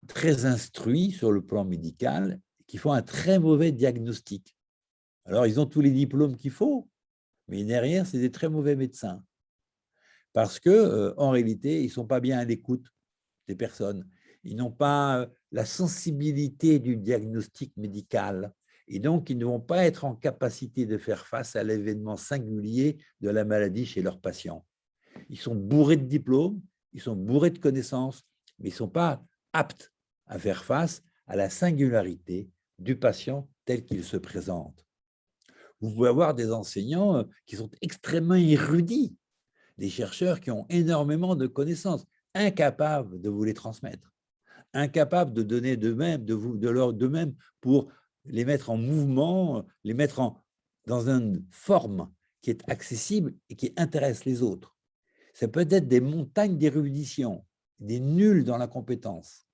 très instruits sur le plan médical qui font un très mauvais diagnostic. Alors, ils ont tous les diplômes qu'il faut, mais derrière, c'est des très mauvais médecins. Parce qu'en réalité, ils ne sont pas bien à l'écoute des personnes. Ils n'ont pas la sensibilité du diagnostic médical. Et donc, ils ne vont pas être en capacité de faire face à l'événement singulier de la maladie chez leurs patients. Ils sont bourrés de diplômes, ils sont bourrés de connaissances, mais ils ne sont pas aptes à faire face à la singularité du patient tel qu'il se présente. Vous pouvez avoir des enseignants qui sont extrêmement érudits, des chercheurs qui ont énormément de connaissances, incapables de vous les transmettre, incapables de donner d'eux-mêmes pour les mettre en mouvement, les mettre dans une forme qui est accessible et qui intéresse les autres. Ça peut être des montagnes d'érudition, des nuls dans la compétence.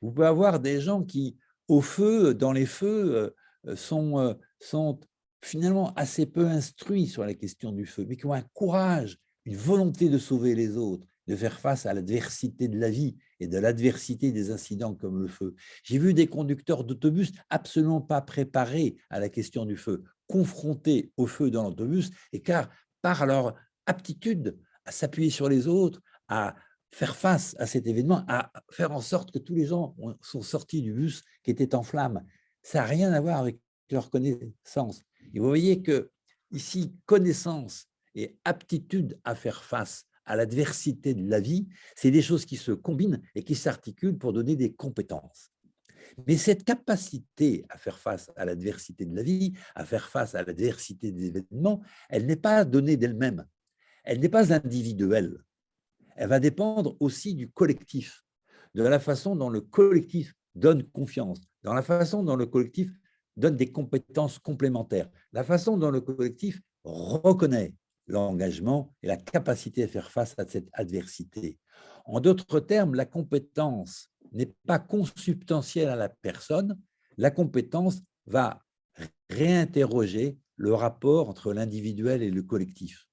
Vous pouvez avoir des gens qui, dans les feux, sont finalement assez peu instruits sur la question du feu, mais qui ont un courage, une volonté de sauver les autres, de faire face à l'adversité de la vie et de l'adversité des incidents comme le feu. J'ai vu des conducteurs d'autobus absolument pas préparés à la question du feu, confrontés au feu dans l'autobus, et car par leur aptitude à s'appuyer sur les autres, à faire face à cet événement, à faire en sorte que tous les gens sont sortis du bus qui était en flammes. Ça n'a rien à voir avec leur connaissance. Et vous voyez que ici, connaissance et aptitude à faire face à l'adversité de la vie, c'est des choses qui se combinent et qui s'articulent pour donner des compétences. Mais cette capacité à faire face à l'adversité de la vie, à faire face à l'adversité des événements, elle n'est pas donnée d'elle-même. Elle n'est pas individuelle. Elle va dépendre aussi du collectif, de la façon dont le collectif donne confiance, dans la façon dont le collectif donne des compétences complémentaires, la façon dont le collectif reconnaît l'engagement et la capacité à faire face à cette adversité. En d'autres termes, la compétence n'est pas consubstantielle à la personne, la compétence va réinterroger le rapport entre l'individuel et le collectif.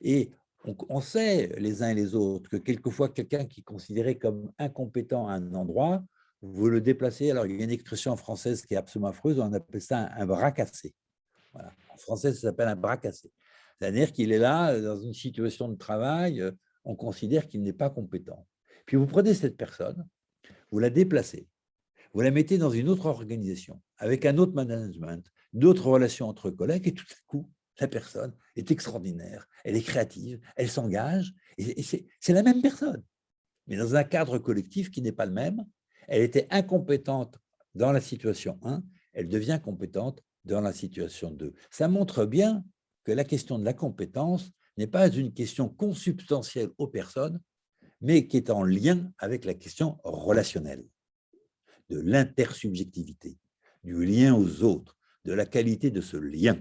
Et on sait les uns et les autres que quelquefois, quelqu'un qui est considéré comme incompétent à un endroit, vous le déplacez. Alors, il y a une expression française qui est absolument affreuse, on appelle ça un bras cassé. Voilà. En français, ça s'appelle un bras cassé. C'est-à-dire qu'il est là, dans une situation de travail, on considère qu'il n'est pas compétent. Puis vous prenez cette personne, vous la déplacez, vous la mettez dans une autre organisation, avec un autre management, d'autres relations entre collègues, et tout à coup, la personne est extraordinaire, elle est créative, elle s'engage, et c'est la même personne, mais dans un cadre collectif qui n'est pas le même. Elle était incompétente dans la situation 1, elle devient compétente dans la situation 2. Ça montre bien que la question de la compétence n'est pas une question consubstantielle aux personnes, mais qui est en lien avec la question relationnelle, de l'intersubjectivité, du lien aux autres, de la qualité de ce lien,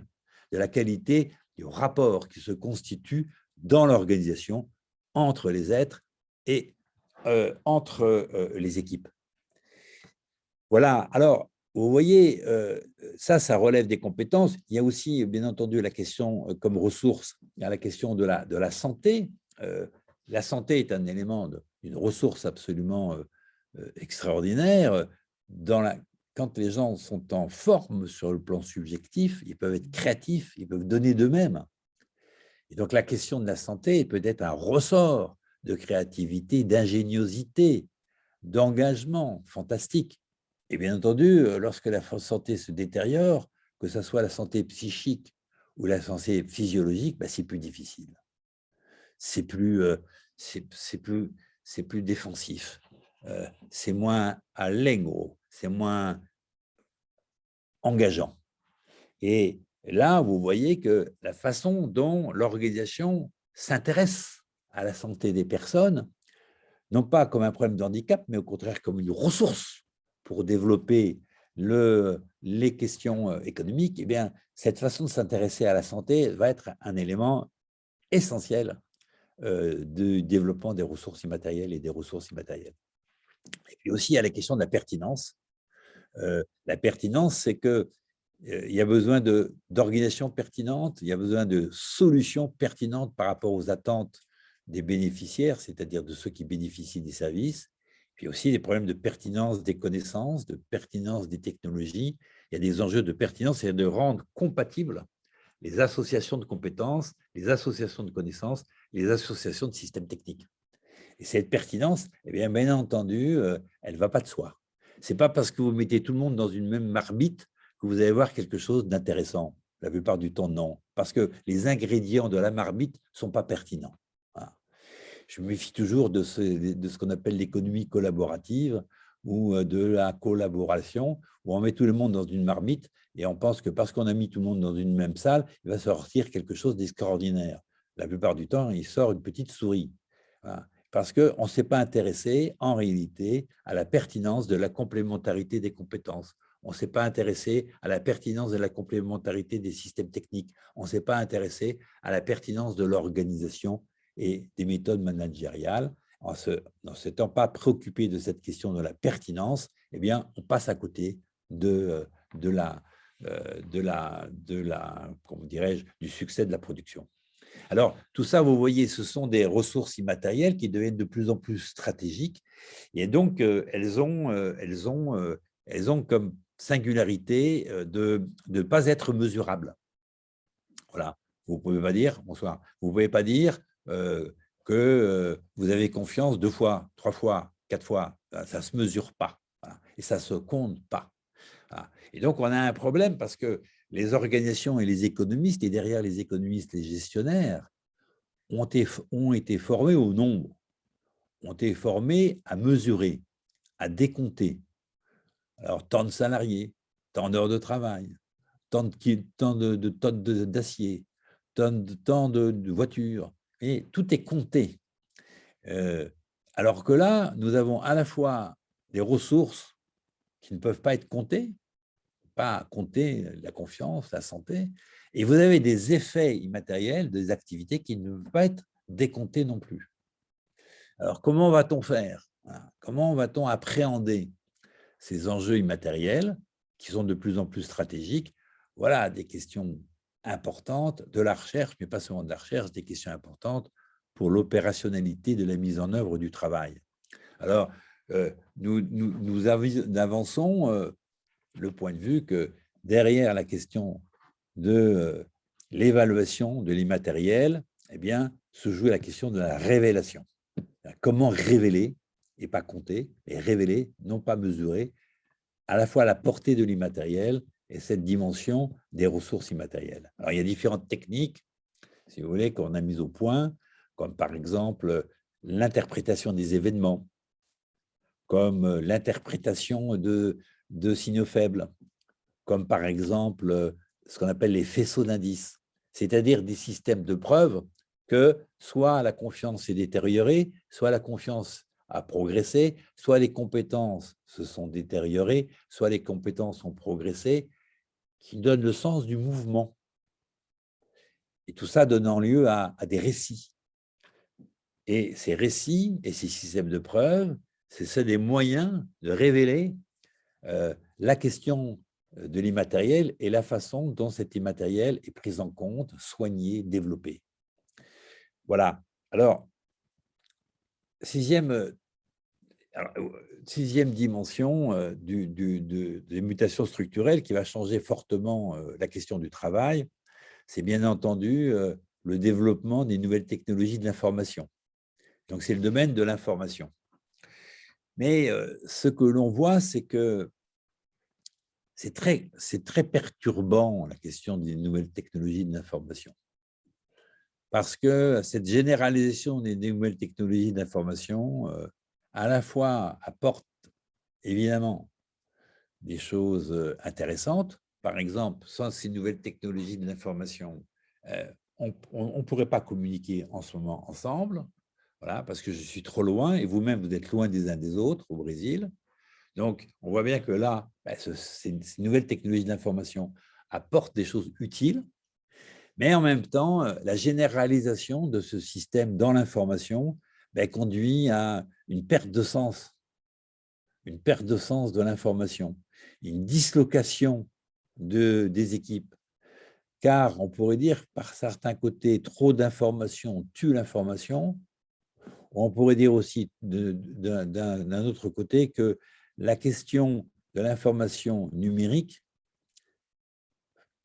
de la qualité du rapport qui se constitue dans l'organisation entre les êtres et entre les équipes. Voilà, alors, vous voyez, ça relève des compétences. Il y a aussi, bien entendu, la question comme ressource, il y a la question de la santé. La santé est un élément, une ressource absolument extraordinaire. Quand les gens sont en forme sur le plan subjectif, ils peuvent être créatifs, ils peuvent donner d'eux-mêmes. Et donc, la question de la santé peut être un ressort de créativité, d'ingéniosité, d'engagement fantastique. Et bien entendu, lorsque la santé se détériore, que ce soit la santé psychique ou la santé physiologique, c'est plus difficile. C'est plus, plus défensif. C'est moins allegro, c'est moins engageant. Et là, vous voyez que la façon dont l'organisation s'intéresse à la santé des personnes, non pas comme un problème de handicap, mais au contraire comme une ressource pour développer les questions économiques, eh bien, cette façon de s'intéresser à la santé va être un élément essentiel du développement des ressources immatérielles et des ressources immatérielles. Et puis aussi, il y a la question de la pertinence. La pertinence, c'est que il y a besoin d'organisation pertinente, il y a besoin de solutions pertinentes par rapport aux attentes des bénéficiaires, c'est-à-dire de ceux qui bénéficient des services, puis aussi des problèmes de pertinence des connaissances, de pertinence des technologies. Il y a des enjeux de pertinence, c'est de rendre compatibles les associations de compétences, les associations de connaissances, les associations de systèmes techniques. Et cette pertinence, eh bien entendu, elle ne va pas de soi. Ce n'est pas parce que vous mettez tout le monde dans une même marmite que vous allez voir quelque chose d'intéressant. La plupart du temps, non. Parce que les ingrédients de la marmite ne sont pas pertinents. Voilà. Je me méfie toujours de ce qu'on appelle l'économie collaborative ou de la collaboration, où on met tout le monde dans une marmite et on pense que parce qu'on a mis tout le monde dans une même salle, il va sortir quelque chose d'extraordinaire. La plupart du temps, il sort une petite souris. Voilà. Parce qu'on ne s'est pas intéressé, en réalité, à la pertinence de la complémentarité des compétences. On ne s'est pas intéressé à la pertinence de la complémentarité des systèmes techniques. On ne s'est pas intéressé à la pertinence de l'organisation et des méthodes managériales. En ne s'étant pas préoccupé de cette question de la pertinence, eh bien, on passe à côté du succès de la production. Alors, tout ça, vous voyez, ce sont des ressources immatérielles qui deviennent de plus en plus stratégiques. Et donc, elles ont comme singularité de ne pas être mesurables. Voilà. Vous ne pouvez pas dire, bonsoir, vous ne pouvez pas dire que vous avez confiance 2 fois, 3 fois, 4 fois. Ça ne se mesure pas. Voilà. Et ça ne se compte pas. Voilà. Et donc, on a un problème parce que les organisations et les économistes, et derrière les économistes, les gestionnaires, ont été formés au nombre, ont été formés à mesurer, à décompter. Alors, tant de salariés, tant d'heures de travail, tant de tonnes d'acier, tant de voitures, et tout est compté. Alors que là, nous avons à la fois des ressources qui ne peuvent pas être comptées, pas compter la confiance, la santé, et vous avez des effets immatériels, des activités qui ne peuvent pas être décomptés non plus. Alors, comment va-t-on faire? Comment va-t-on appréhender ces enjeux immatériels qui sont de plus en plus stratégiques? Voilà des questions importantes de la recherche, mais pas seulement de la recherche, des questions importantes pour l'opérationnalité de la mise en œuvre du travail. Alors, nous avançons le point de vue que derrière la question de l'évaluation de l'immatériel, eh bien, se joue la question de la révélation. Comment révéler, et pas compter, et révéler, non pas mesurer, à la fois la portée de l'immatériel et cette dimension des ressources immatérielles. Alors, il y a différentes techniques, si vous voulez, qu'on a mises au point, comme par exemple l'interprétation des événements, comme l'interprétation de signaux faibles, comme par exemple ce qu'on appelle les faisceaux d'indices, c'est-à-dire des systèmes de preuves que soit la confiance est détériorée, soit la confiance a progressé, soit les compétences se sont détériorées, soit les compétences ont progressé, qui donnent le sens du mouvement. Et tout ça donnant lieu à des récits. Et ces récits et ces systèmes de preuves, c'est des moyens de révéler la question de l'immatériel et la façon dont cet immatériel est pris en compte, soigné, développé. Voilà. Alors, sixième dimension des mutations structurelles qui va changer fortement la question du travail, c'est bien entendu le développement des nouvelles technologies de l'information. Donc, c'est le domaine de l'information. Mais ce que l'on voit, c'est que c'est très perturbant, la question des nouvelles technologies de l'information. Parce que cette généralisation des nouvelles technologies de l'information, à la fois apporte évidemment des choses intéressantes. Par exemple, sans ces nouvelles technologies de l'information, on ne pourrait pas communiquer en ce moment ensemble, voilà, parce que je suis trop loin et vous-même, vous êtes loin des uns des autres au Brésil. Donc, on voit bien que là, ces nouvelles technologies de l'information apportent des choses utiles, mais en même temps, la généralisation de ce système dans l'information conduit à une perte de sens de l'information, une dislocation des équipes. Car on pourrait dire, par certains côtés, trop d'informations tue l'information. On pourrait dire aussi, d'un autre côté, que la question de l'information numérique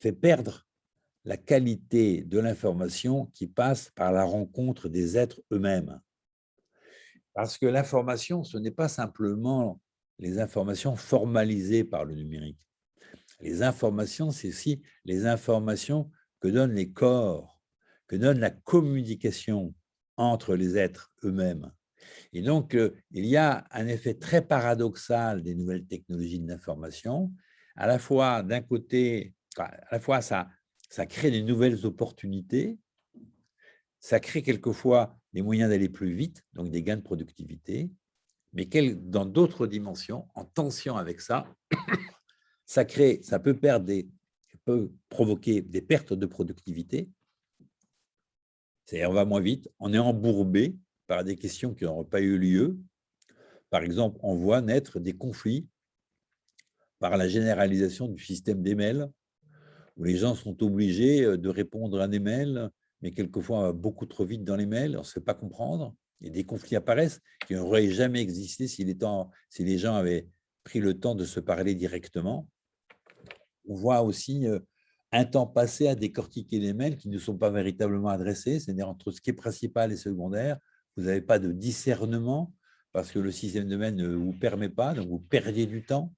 fait perdre la qualité de l'information qui passe par la rencontre des êtres eux-mêmes. Parce que l'information, ce n'est pas simplement les informations formalisées par le numérique. Les informations, c'est aussi les informations que donnent les corps, que donne la communication entre les êtres eux-mêmes. Et donc, il y a un effet très paradoxal des nouvelles technologies de l'information. À la fois, d'un côté, à la fois, ça crée des nouvelles opportunités, ça crée quelquefois des moyens d'aller plus vite, donc des gains de productivité, mais dans d'autres dimensions, en tension avec ça, ça peut provoquer des pertes de productivité. C'est-à-dire, on va moins vite, on est embourbé par des questions qui n'auraient pas eu lieu. Par exemple, on voit naître des conflits par la généralisation du système d'email, où les gens sont obligés de répondre à un email, mais quelquefois beaucoup trop vite dans l'email, on ne se fait pas comprendre, et des conflits apparaissent qui n'auraient jamais existé si les gens avaient pris le temps de se parler directement. On voit aussi un temps passé à décortiquer les mails qui ne sont pas véritablement adressés, c'est-à-dire entre ce qui est principal et secondaire, vous n'avez pas de discernement parce que le système de mail ne vous permet pas, donc vous perdez du temps.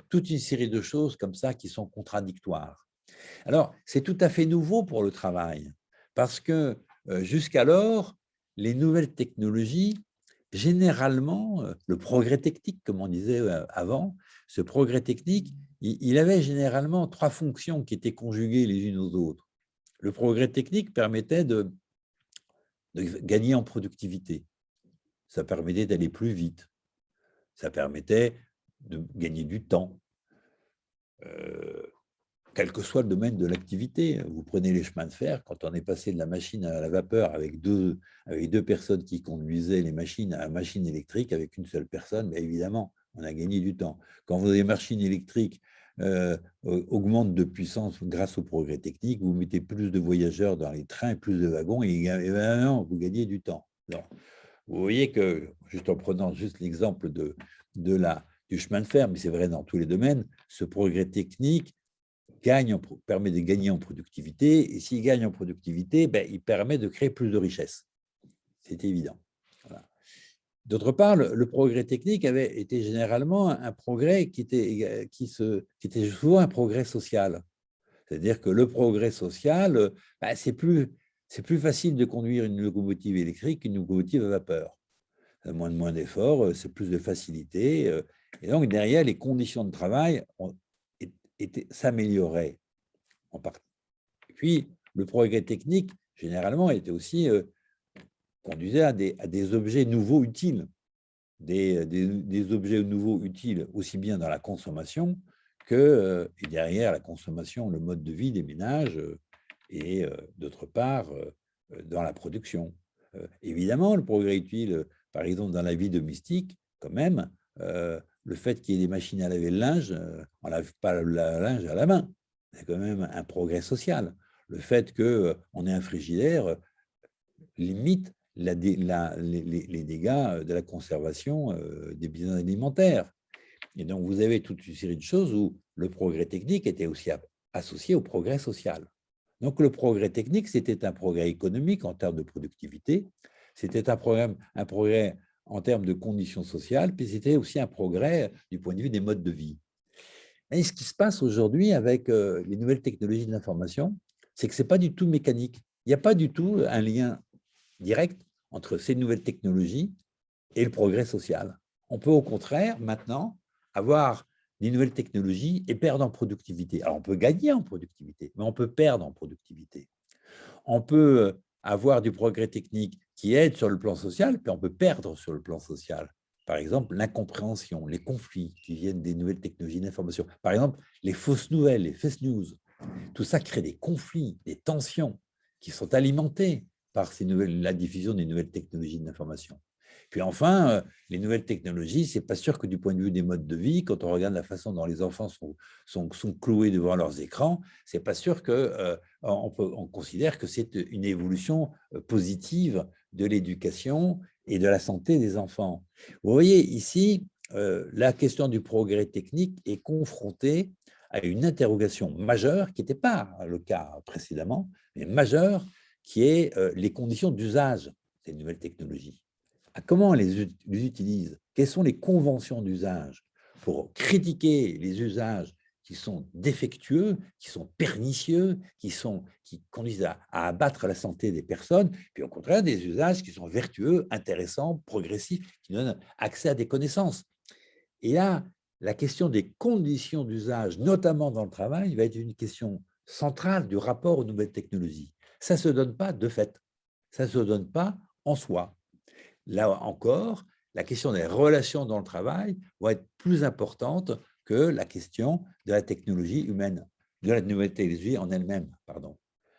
Toute une série de choses comme ça qui sont contradictoires. Alors, c'est tout à fait nouveau pour le travail parce que jusqu'alors, les nouvelles technologies, généralement, le progrès technique, comme on disait avant, ce progrès technique, il avait généralement trois fonctions qui étaient conjuguées les unes aux autres. Le progrès technique permettait de gagner en productivité. Ça permettait d'aller plus vite. Ça permettait de gagner du temps. Quel que soit le domaine de l'activité. Vous prenez les chemins de fer, quand on est passé de la machine à la vapeur avec deux personnes qui conduisaient les machines à la machine électrique avec une seule personne, bien évidemment, on a gagné du temps. Quand vos machines électriques augmentent de puissance grâce au progrès technique, vous mettez plus de voyageurs dans les trains et plus de wagons, et non, vous gagnez du temps. Alors, vous voyez que, juste en prenant juste l'exemple du chemin de fer, mais c'est vrai dans tous les domaines, ce progrès technique permet de gagner en productivité, et s'il gagne en productivité, il permet de créer plus de richesse. C'est évident. Voilà. D'autre part, le progrès technique avait été généralement un progrès qui était souvent un progrès social. C'est-à-dire que le progrès social, bah, c'est plus facile de conduire une locomotive électrique qu'une locomotive à vapeur. Moins d'efforts, c'est plus de facilité. Et donc, derrière, les conditions de travail s'amélioraient en partie. Puis, le progrès technique, généralement, était aussi conduisait à des objets nouveaux utiles, des objets nouveaux utiles aussi bien dans la consommation que et derrière la consommation, le mode de vie des ménages et d'autre part dans la production. Évidemment, le progrès utile, par exemple dans la vie domestique, quand même, le fait qu'il y ait des machines à laver le linge, on ne lave pas le linge à la main, c'est quand même un progrès social. Le fait qu'on ait un frigidaire limite les dégâts de la conservation des biens alimentaires. Et donc, vous avez toute une série de choses où le progrès technique était aussi associé au progrès social. Donc, le progrès technique, c'était un progrès économique en termes de productivité, c'était un progrès en termes de conditions sociales, puis c'était aussi un progrès du point de vue des modes de vie. Et ce qui se passe aujourd'hui avec les nouvelles technologies de l'information, c'est que ce n'est pas du tout mécanique. Il n'y a pas du tout un lien direct entre ces nouvelles technologies et le progrès social. On peut au contraire maintenant avoir des nouvelles technologies et perdre en productivité. Alors on peut gagner en productivité, mais on peut perdre en productivité. On peut avoir du progrès technique qui aide sur le plan social, puis on peut perdre sur le plan social. Par exemple, l'incompréhension, les conflits qui viennent des nouvelles technologies d'information. Par exemple, les fausses nouvelles, les fake news. Tout ça crée des conflits, des tensions qui sont alimentées par la diffusion des nouvelles technologies de l'information. Puis enfin, les nouvelles technologies, ce n'est pas sûr que du point de vue des modes de vie, quand on regarde la façon dont les enfants sont cloués devant leurs écrans, ce n'est pas sûr qu'on considère que c'est une évolution positive de l'éducation et de la santé des enfants. Vous voyez ici, la question du progrès technique est confrontée à une interrogation majeure, qui n'était pas le cas précédemment, mais majeure, qui est les conditions d'usage des nouvelles technologies. Comment on les utilise? Quelles sont les conventions d'usage pour critiquer les usages qui sont défectueux, qui sont pernicieux, qui conduisent à abattre la santé des personnes, puis au contraire des usages qui sont vertueux, intéressants, progressifs, qui donnent accès à des connaissances. Et là, la question des conditions d'usage, notamment dans le travail, va être une question centrale du rapport aux nouvelles technologies. Ça ne se donne pas de fait, ça ne se donne pas en soi. Là encore, la question des relations dans le travail va être plus importante que la question de la technologie humaine, de la nouvelle technologie en elle-même, pardon.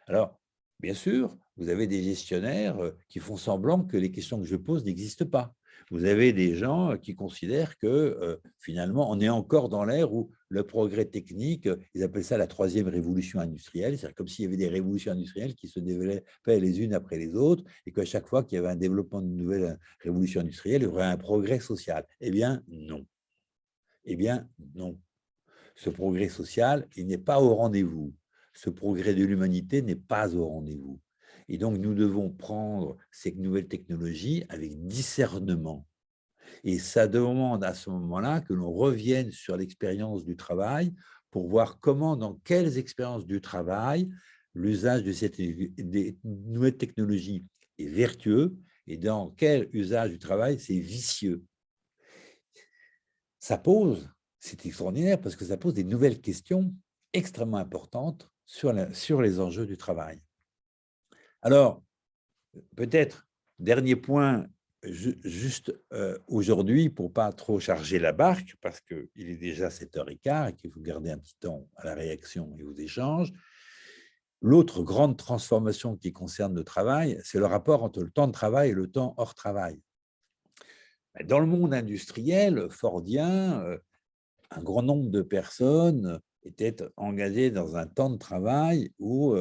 Alors, bien sûr, vous avez des gestionnaires qui font semblant que les questions que je pose n'existent pas. Vous avez des gens qui considèrent que finalement, on est encore dans l'ère où le progrès technique, ils appellent ça la troisième révolution industrielle, c'est comme s'il y avait des révolutions industrielles qui se développaient les unes après les autres, et qu'à chaque fois qu'il y avait un développement d'une nouvelle révolution industrielle, il y aurait un progrès social. Eh bien, non. Eh bien, non. Ce progrès social, il n'est pas au rendez-vous. Ce progrès de l'humanité n'est pas au rendez-vous. Et donc, nous devons prendre ces nouvelles technologies avec discernement. Et ça demande à ce moment-là que l'on revienne sur l'expérience du travail pour voir comment, dans quelles expériences du travail, l'usage des nouvelles technologies est vertueux et dans quel usage du travail c'est vicieux. Ça pose, c'est extraordinaire parce que ça pose des nouvelles questions extrêmement importantes sur les enjeux du travail. Alors, peut-être, dernier point, juste aujourd'hui, pour ne pas trop charger la barque, parce qu'il est déjà 7h15 et qu'il faut garder un petit temps à la réaction et aux échanges, l'autre grande transformation qui concerne le travail, c'est le rapport entre le temps de travail et le temps hors travail. Dans le monde industriel fordien, un grand nombre de personnes étaient engagées dans un temps de travail où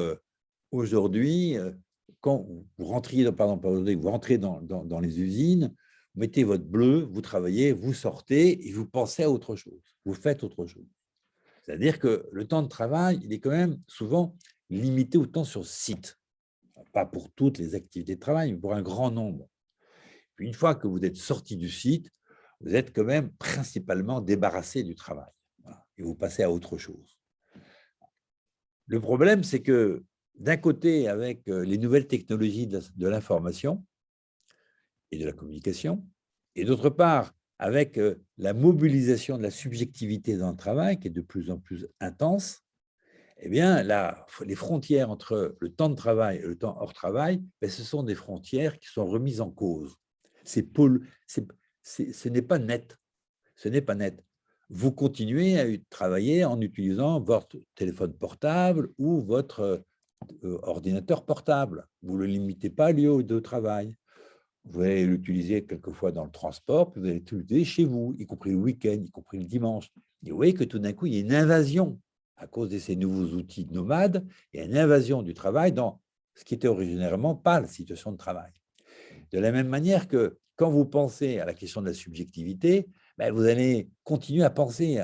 aujourd'hui, quand vous rentriez, vous rentrez dans les usines, vous mettez votre bleu, vous travaillez, vous sortez et vous pensez à autre chose, vous faites autre chose. C'est-à-dire que le temps de travail, il est quand même souvent limité au temps sur site. Pas pour toutes les activités de travail, mais pour un grand nombre. Puis une fois que vous êtes sorti du site, vous êtes quand même principalement débarrassé du travail. Voilà, et vous passez à autre chose. Le problème, c'est que d'un côté, avec les nouvelles technologies de l'information et de la communication, et d'autre part, avec la mobilisation de la subjectivité dans le travail, qui est de plus en plus intense, eh bien, les frontières entre le temps de travail et le temps hors travail, ce sont des frontières qui sont remises en cause. Ce n'est pas net. Ce n'est pas net. Vous continuez à travailler en utilisant votre téléphone portable ou votre ordinateur portable. Vous ne le limitez pas lieu de travail. Vous allez l'utiliser quelquefois dans le transport, puis vous allez l'utiliser chez vous, y compris le week-end, y compris le dimanche. Et vous voyez que tout d'un coup, il y a une invasion à cause de ces nouveaux outils nomades, il y a une invasion du travail dans ce qui était originairement pas la situation de travail. De la même manière que quand vous pensez à la question de la subjectivité, vous allez continuer à penser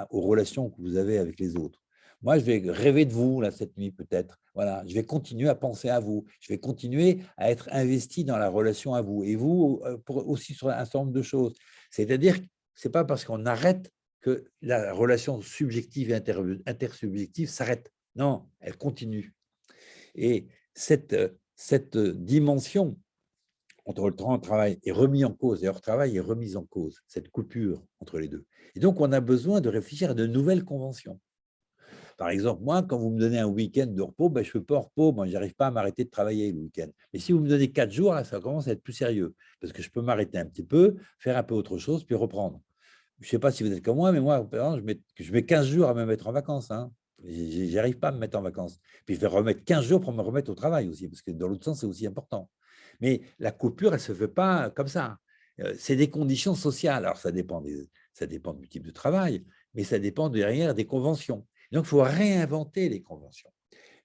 aux relations que vous avez avec les autres. Moi, je vais rêver de vous là, cette nuit peut-être. Voilà, je vais continuer à penser à vous. Je vais continuer à être investi dans la relation à vous. Et vous aussi sur un certain nombre de choses. C'est-à-dire que ce n'est pas parce qu'on arrête que la relation subjective et intersubjective s'arrête. Non, elle continue. Et cette dimension entre le temps de travail est remis en cause et hors travail est remise en cause, cette coupure entre les deux. Et donc, on a besoin de réfléchir à de nouvelles conventions. Par exemple, moi, quand vous me donnez un week-end de repos, je ne fais pas repos, moi, je n'arrive pas à m'arrêter de travailler le week-end. Mais si vous me donnez 4 jours, là, ça commence à être plus sérieux, parce que je peux m'arrêter un petit peu, faire un peu autre chose, puis reprendre. Je ne sais pas si vous êtes comme moi, mais moi, je mets 15 jours à me mettre en vacances. Hein. Je n'arrive pas à me mettre en vacances. Puis je vais remettre 15 jours pour me remettre au travail aussi, parce que dans l'autre sens, c'est aussi important. Mais la coupure, elle ne se fait pas comme ça. C'est des conditions sociales. Alors, ça dépend du type de travail, mais ça dépend derrière des conventions. Donc, il faut réinventer les conventions.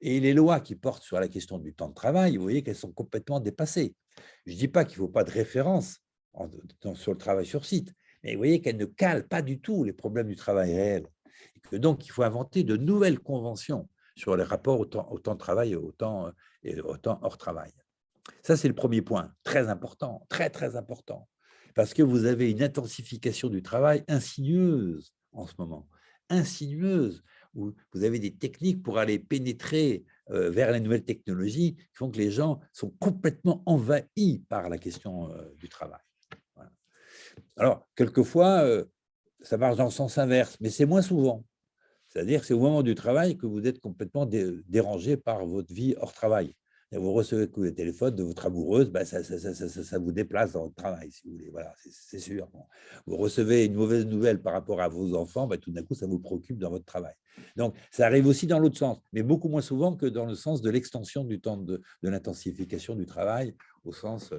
Et les lois qui portent sur la question du temps de travail, vous voyez qu'elles sont complètement dépassées. Je ne dis pas qu'il ne faut pas de référence sur le travail sur site, mais vous voyez qu'elles ne calent pas du tout les problèmes du travail réel. Et que donc, il faut inventer de nouvelles conventions sur les rapports au temps de travail et au temps hors travail. Ça, c'est le premier point, très important, très, très important, parce que vous avez une intensification du travail insinueuse en ce moment, insinueuse, où vous avez des techniques pour aller pénétrer vers les nouvelles technologies qui font que les gens sont complètement envahis par la question du travail. Voilà. Alors, quelquefois, ça marche dans le sens inverse, mais c'est moins souvent. C'est-à-dire que c'est au moment du travail que vous êtes complètement dérangé par votre vie hors travail. Et vous recevez le téléphone de votre amoureuse, ça vous déplace dans votre travail, si vous voulez. Voilà, c'est sûr. Bon. Vous recevez une mauvaise nouvelle par rapport à vos enfants, tout d'un coup, ça vous préoccupe dans votre travail. Donc, ça arrive aussi dans l'autre sens, mais beaucoup moins souvent que dans le sens de l'extension du temps de l'intensification du travail, au sens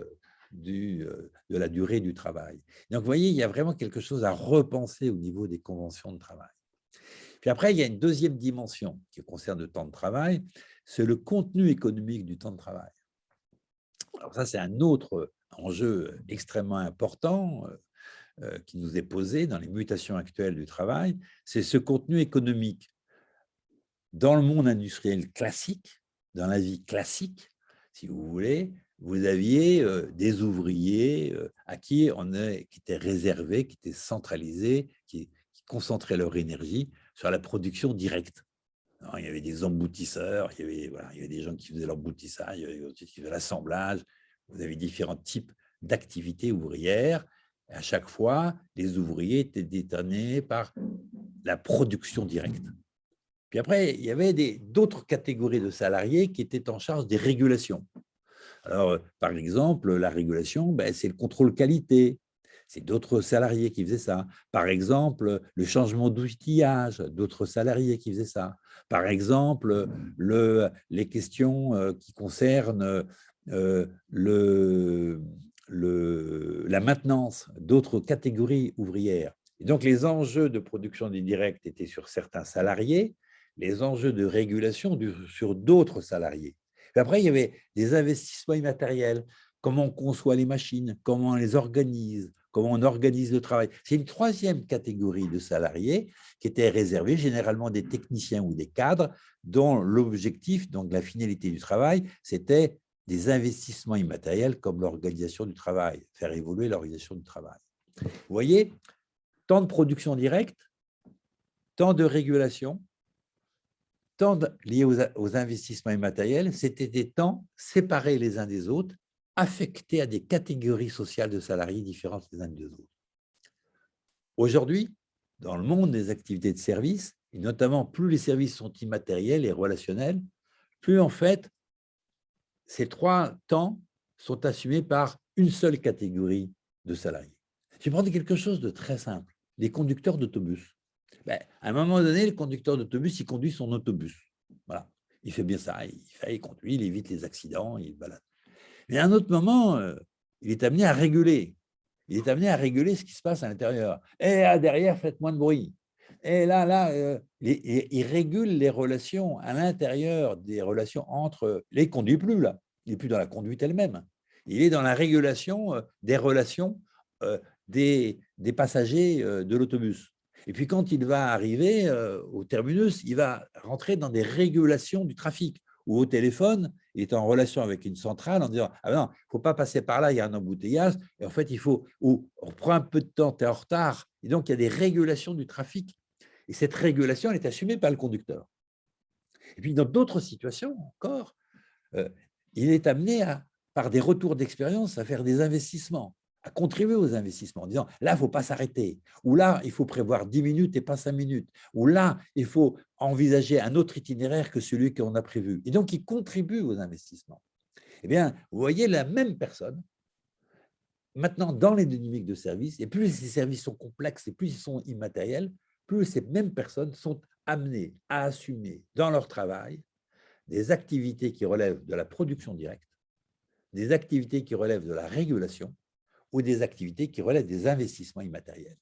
de la durée du travail. Donc, vous voyez, il y a vraiment quelque chose à repenser au niveau des conventions de travail. Puis après, il y a une deuxième dimension qui concerne le temps de travail, c'est le contenu économique du temps de travail. Alors ça, c'est un autre enjeu extrêmement important qui nous est posé dans les mutations actuelles du travail, c'est ce contenu économique. Dans le monde industriel classique, dans la vie classique, si vous voulez, vous aviez des ouvriers à qui étaient réservés, qui étaient centralisés, qui concentraient leur énergie sur la production directe. Alors, il y avait des emboutisseurs, il y avait des gens qui faisaient l'emboutissage, il y avait d'autres qui faisaient l'assemblage. Vous avez différents types d'activités ouvrières. Et à chaque fois, les ouvriers étaient déterminés par la production directe. Puis après, il y avait d'autres catégories de salariés qui étaient en charge des régulations. Alors, par exemple, la régulation, c'est le contrôle qualité. C'est d'autres salariés qui faisaient ça. Par exemple, le changement d'outillage, d'autres salariés qui faisaient ça. Par exemple, les questions qui concernent la maintenance, d'autres catégories ouvrières. Et donc, les enjeux de production indirecte étaient sur certains salariés, les enjeux de régulation sur d'autres salariés. Et après, il y avait des investissements immatériels. Comment on conçoit les machines, comment on les organise, comment on organise le travail. C'est une troisième catégorie de salariés qui était réservée généralement des techniciens ou des cadres dont l'objectif, donc la finalité du travail, c'était des investissements immatériels comme l'organisation du travail, faire évoluer l'organisation du travail. Vous voyez, temps de production directe, temps de régulation, temps liés aux investissements immatériels, c'était des temps séparés les uns des autres, affectés à des catégories sociales de salariés différentes les unes des autres. Aujourd'hui, dans le monde des activités de service, et notamment plus les services sont immatériels et relationnels, plus en fait, ces trois temps sont assumés par une seule catégorie de salariés. Je vais prendre quelque chose de très simple, les conducteurs d'autobus. À un moment donné, le conducteur d'autobus, il conduit son autobus. Voilà. Il fait bien ça, il conduit, il évite les accidents, il balade. Mais à un autre moment, il est amené à réguler. Il est amené à réguler ce qui se passe à l'intérieur. Et là, derrière, faites moins de bruit. Et là, il régule les relations à l'intérieur des relations entre… Il ne conduit plus, là. Il n'est plus dans la conduite elle-même. Il est dans la régulation des relations des passagers de l'autobus. Et puis, quand il va arriver au terminus, il va rentrer dans des régulations du trafic, ou au téléphone, il est en relation avec une centrale en disant « Ah non, il ne faut pas passer par là, il y a un embouteillage. » Et en fait, il faut… Ou on prend un peu de temps, tu es en retard. Et donc, il y a des régulations du trafic. Et cette régulation, elle est assumée par le conducteur. Et puis, dans d'autres situations encore, il est amené, par des retours d'expérience, à faire des investissements, à contribuer aux investissements, en disant là, il ne faut pas s'arrêter, ou là, il faut prévoir 10 minutes et pas 5 minutes, ou là, il faut envisager un autre itinéraire que celui qu'on a prévu. Et donc, il contribue aux investissements. Eh bien, vous voyez, la même personne, maintenant, dans les dynamiques de service, et plus ces services sont complexes et plus ils sont immatériels, plus ces mêmes personnes sont amenées à assumer dans leur travail des activités qui relèvent de la production directe, des activités qui relèvent de la régulation ou des activités qui relèvent des investissements immatériels.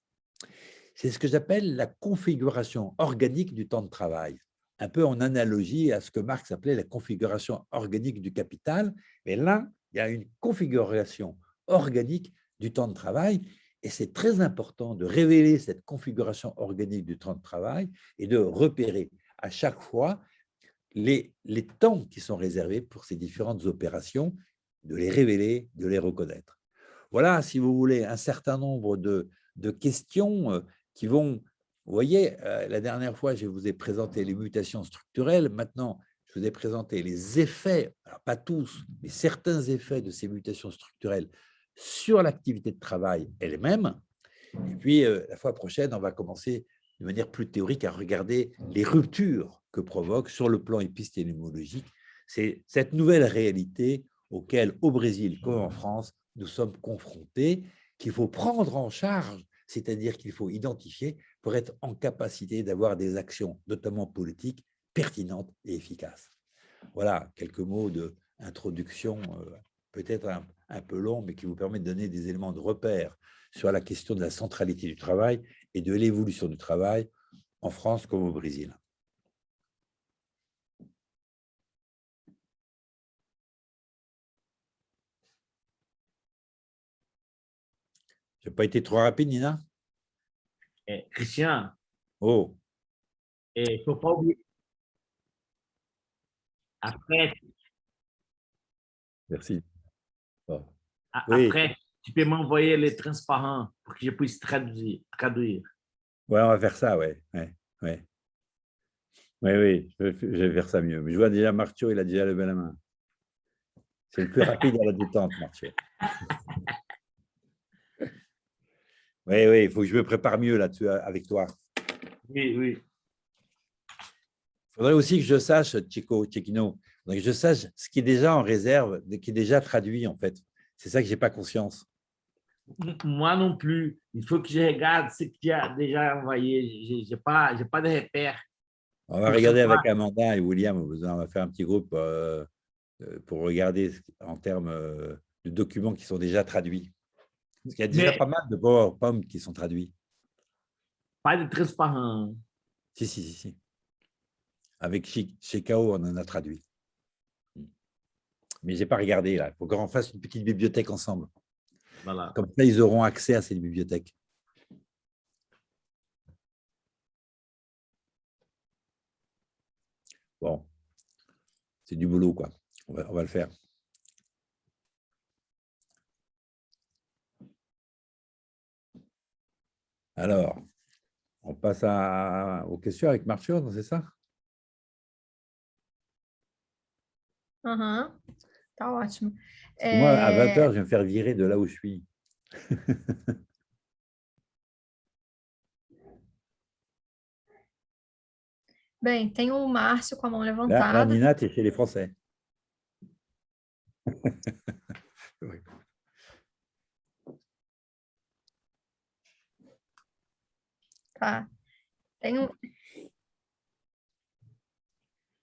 C'est ce que j'appelle la configuration organique du temps de travail, un peu en analogie à ce que Marx appelait la configuration organique du capital. Mais là, il y a une configuration organique du temps de travail et c'est très important de révéler cette configuration organique du temps de travail et de repérer à chaque fois les temps qui sont réservés pour ces différentes opérations, de les révéler, de les reconnaître. Voilà, si vous voulez, un certain nombre de questions qui vont… Vous voyez, la dernière fois, je vous ai présenté les mutations structurelles. Maintenant, je vous ai présenté les effets, alors pas tous, mais certains effets de ces mutations structurelles sur l'activité de travail elle-même. Et puis, la fois prochaine, on va commencer de manière plus théorique à regarder les ruptures que provoque sur le plan épistémologique c'est cette nouvelle réalité auquel, au Brésil comme en France, nous sommes confrontés, qu'il faut prendre en charge, c'est-à-dire qu'il faut identifier pour être en capacité d'avoir des actions, notamment politiques, pertinentes et efficaces. Voilà, quelques mots d'introduction, peut-être un peu long, mais qui vous permettent de donner des éléments de repère sur la question de la centralité du travail et de l'évolution du travail en France comme au Brésil. Je n'ai pas été trop rapide, Nina? Christian, oh. Il ne faut pas oublier. Après, merci. Oh. Après, oui. Tu peux m'envoyer les transparents pour que je puisse traduire. Ouais, on va faire ça, ouais. Oui, je vais faire ça mieux. Mais je vois déjà Martio, il a déjà levé la main. C'est le plus rapide à la détente, Martio. Oui, il faut que je me prépare mieux là-dessus avec toi. Oui. Il faudrait aussi que je sache, Cecchino, que je sache ce qui est déjà en réserve, qui est déjà traduit, en fait. C'est ça que je n'ai pas conscience. Moi non plus. Il faut que je regarde ce que tu as déjà envoyé. Je n'ai pas de repère. On va regarder avec Amanda et William. On va faire un petit groupe pour regarder en termes de documents qui sont déjà traduits. Parce qu'il y a déjà pas mal de PowerPoint qui sont traduits. Pas de transparent. Si. Avec chez KO, on en a traduit. Mais je n'ai pas regardé là. Il faut qu'on fasse une petite bibliothèque ensemble. Voilà. Comme ça, ils auront accès à cette bibliothèque. Bon, c'est du boulot, quoi. On va le faire. Alors, on passe aux questions avec Marcio, c'est ça? Aham, tá ótimo. Moi, à 20h, je vais me faire virer de là où je suis. Bem, tem o Márcio com a mão Là, levantada. Nina, tu es chez les Français. Tá.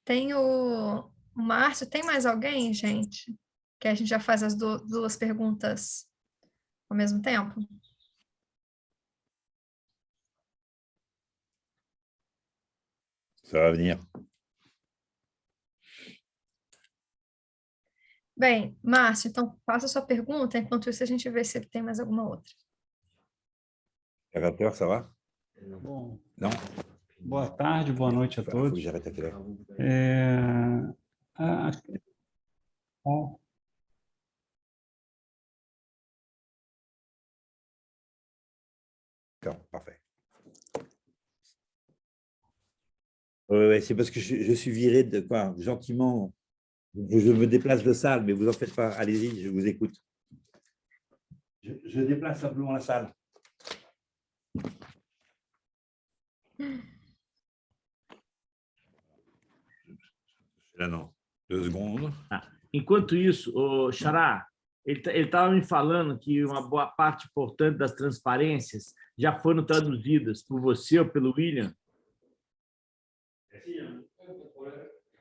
Tem o Márcio. Tem mais alguém, gente? Que a gente já faz as duas perguntas ao mesmo tempo? Ça va venir. Bem, Márcio, então faça a sua pergunta, enquanto isso a gente vê se tem mais alguma outra. À 20h, ça va? Bom, Non? boa tarde, boa noite a Faut todos. que j'arrête à quelle heure? A- a- D'accord, parfait. Oui, c'est parce que je suis viré de quoi, gentiment. Je me déplace de salle, mais vous en faites pas. Allez-y, je vous écoute. Je déplace simplement la salle. Là, non. 2 secondes. Enquanto isso, o Xará, ele estava me falando que uma boa parte importante das transparências já foram traduzidas por você ou pelo William.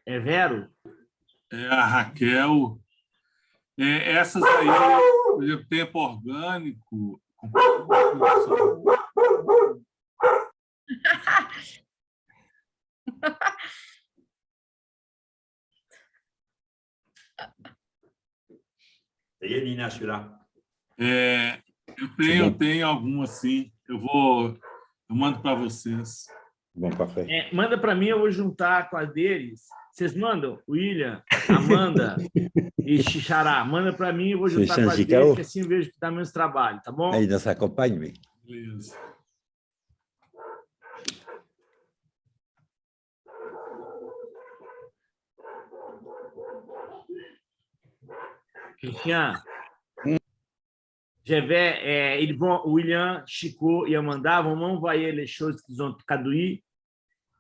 É Vero? É a Raquel. Essas aí, por exemplo, tempo orgânico. Ça y est, Nina, je suis là. Eu tenho algumas, sim. Eu mando para vocês. Bon, parfait. Manda para mim, eu vou juntar com a deles. Vocês mandam? William, Amanda e Xará. Manda para mim, eu vou juntar com a deles, que assim eu vejo que dá menos trabalho, tá bom? Aí, dans sa campagne, mais. Beleza. Christian, ils vont, William, Chico et Amanda vont m'envoyer les choses qu'ils ont traduites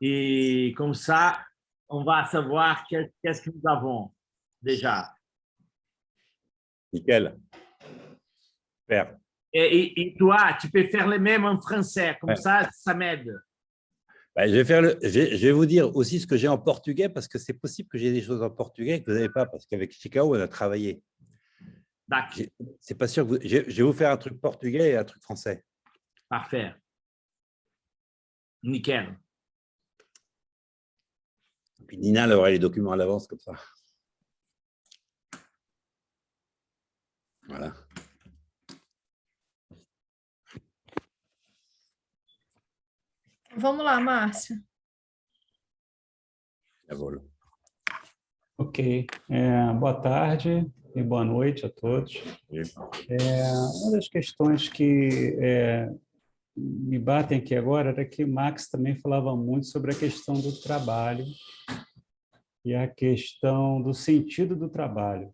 et comme ça, on va savoir qu'est-ce que nous avons déjà. Nickel. Super. Et toi, tu peux faire les mêmes en français, comme ça m'aide. Ben, je vais vous dire aussi ce que j'ai en portugais, parce que c'est possible que j'ai des choses en portugais que vous n'avez pas, parce qu'avec Chicago, on a travaillé. C'est pas sûr que je vais vous faire un truc portugais et un truc français. Parfait. Nickel. Puis Nina, elle aura les documents à l'avance comme ça. Voilà. Vamos lá, Márcio. La vol. Ok. Boa tarde e boa noite a todos. Uma das questões que me batem aqui agora era que Marx também falava muito sobre a questão do trabalho e a questão do sentido do trabalho.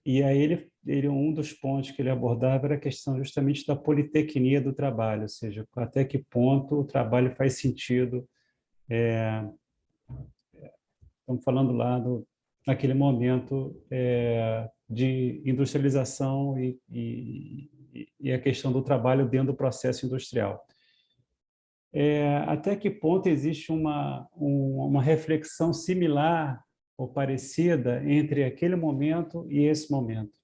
E aí um dos pontos que ele abordava era a questão justamente da politecnia do trabalho, ou seja, até que ponto o trabalho faz sentido. Estamos falando lá naquele momento de industrialização e a questão do trabalho dentro do processo industrial. Até que ponto existe uma reflexão similar ou parecida entre aquele momento e esse momento?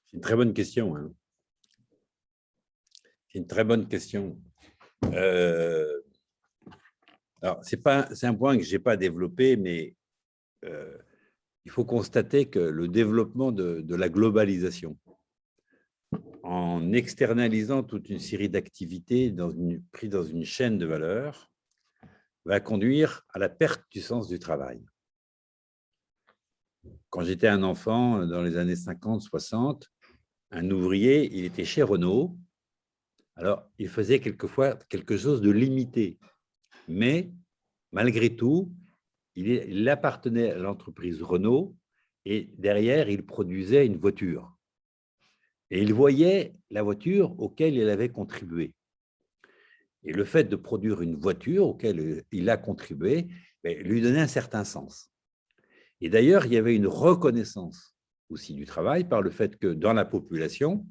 C'est une très bonne question. Hein. C'est une très bonne question. Alors, c'est un point que je n'ai pas développé, mais il faut constater que le développement de la globalisation, en externalisant toute une série d'activités prises dans une chaîne de valeur, va conduire à la perte du sens du travail. quand j'étais un enfant, dans les années 50, 60, un ouvrier, il était chez Renault. Alors, il faisait quelquefois quelque chose de limité. Mais, malgré tout, il appartenait à l'entreprise Renault et derrière, il produisait une voiture. Et il voyait la voiture auquel il avait contribué. Et le fait de produire une voiture auquel il a contribué lui donnait un certain sens. Et d'ailleurs, il y avait une reconnaissance aussi du travail par le fait que dans la population,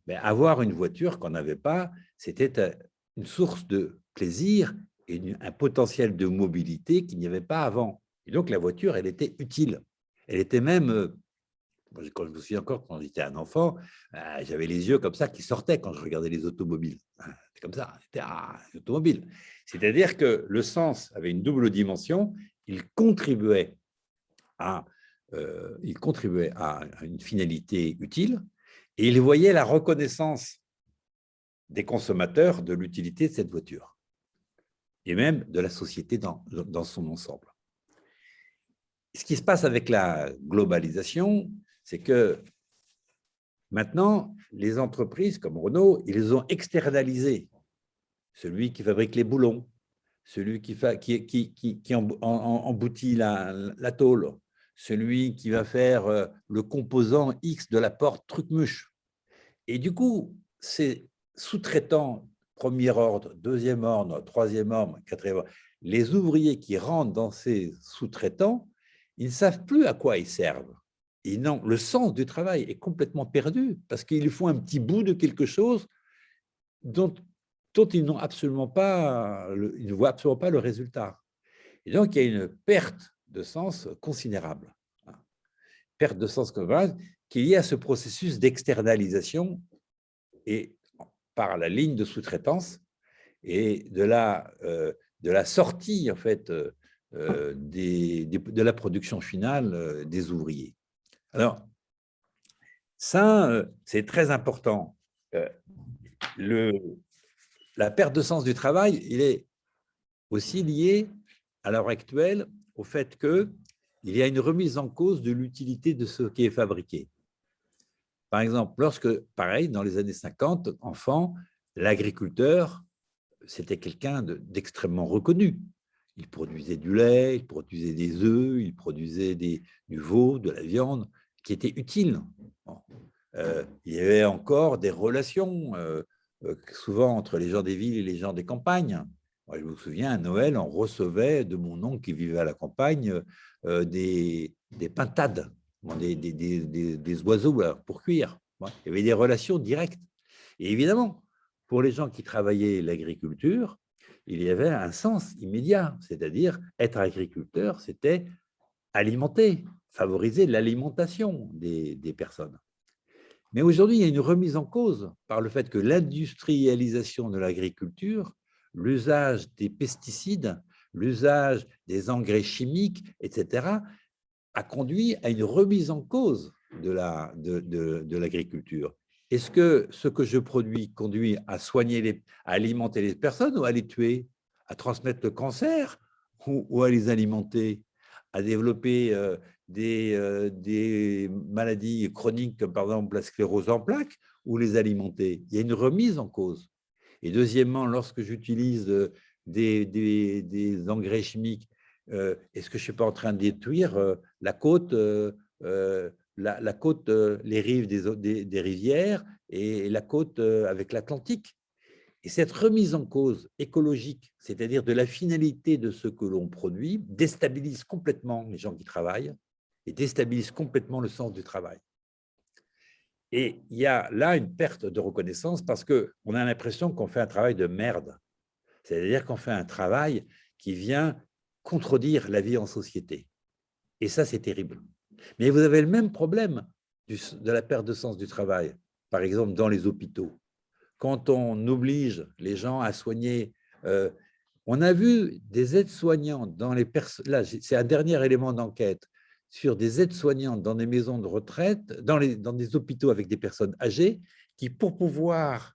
avoir une voiture qu'on n'avait pas, c'était une source de plaisir et un potentiel de mobilité qu'il n'y avait pas avant. Et donc, la voiture, elle était utile. Elle était même, quand je me souviens encore, quand j'étais un enfant, j'avais les yeux comme ça qui sortaient quand je regardais les automobiles. C'était comme ça, c'était les automobiles. C'est-à-dire que le sens avait une double dimension, il contribuait à une finalité utile et il voyait la reconnaissance des consommateurs de l'utilité de cette voiture et même de la société dans son ensemble. Ce qui se passe avec la globalisation, c'est que maintenant, les entreprises comme Renault, ils ont externalisé celui qui fabrique les boulons, celui qui emboutit la tôle, celui qui va faire le composant X de la porte truc-muche. Et du coup, ces sous-traitants, premier ordre, deuxième ordre, troisième ordre, quatrième ordre, les ouvriers qui rentrent dans ces sous-traitants, ils ne savent plus à quoi ils servent. Et non, le sens du travail est complètement perdu parce qu'ils font un petit bout de quelque chose dont ils n'ont absolument pas, ils ne voient absolument pas le résultat. Et donc, il y a une perte de sens considérable. Perte de sens considérable qui est liée à ce processus d'externalisation et par la ligne de sous-traitance et de la sortie, en fait, de la production finale des ouvriers. Alors, ça, c'est très important. La perte de sens du travail, il est aussi lié à l'heure actuelle au fait qu'il y a une remise en cause de l'utilité de ce qui est fabriqué. Par exemple, lorsque, pareil, dans les années 50, enfant, l'agriculteur, c'était quelqu'un d'extrêmement reconnu. Il produisait du lait, il produisait des œufs, il produisait du veau, de la viande, qui étaient utiles. Bon. Il y avait encore des relations, souvent entre les gens des villes et les gens des campagnes. Moi, je me souviens, à Noël, on recevait de mon oncle qui vivait à la campagne des pintades, des oiseaux pour cuire. Il y avait des relations directes. Et évidemment, pour les gens qui travaillaient l'agriculture, il y avait un sens immédiat, c'est-à-dire être agriculteur, c'était alimenter, favoriser l'alimentation des personnes. Mais aujourd'hui, il y a une remise en cause par le fait que l'industrialisation de l'agriculture, l'usage des pesticides, l'usage des engrais chimiques, etc., a conduit à une remise en cause de l'agriculture. Est-ce que ce que je produis conduit à soigner, à alimenter les personnes ou à les tuer, à transmettre le cancer ou à les alimenter, à développer des maladies chroniques comme par exemple la sclérose en plaques ou les alimenter? Il y a une remise en cause. Et deuxièmement, lorsque j'utilise des engrais chimiques, est-ce que je ne suis pas en train de détruire la côte, les rives des rivières et la côte avec l'Atlantique? Et cette remise en cause écologique, c'est-à-dire de la finalité de ce que l'on produit, déstabilise complètement les gens qui travaillent et déstabilise complètement le sens du travail. Et il y a là une perte de reconnaissance parce qu'on a l'impression qu'on fait un travail de merde. C'est-à-dire qu'on fait un travail qui vient contredire la vie en société. Et ça, c'est terrible. Mais vous avez le même problème de la perte de sens du travail, par exemple dans les hôpitaux. Quand on oblige les gens à soigner, on a vu des aides-soignants dans les personnes, là c'est un dernier élément d'enquête, sur des aides-soignantes dans des maisons de retraite, dans des hôpitaux avec des personnes âgées, qui pour pouvoir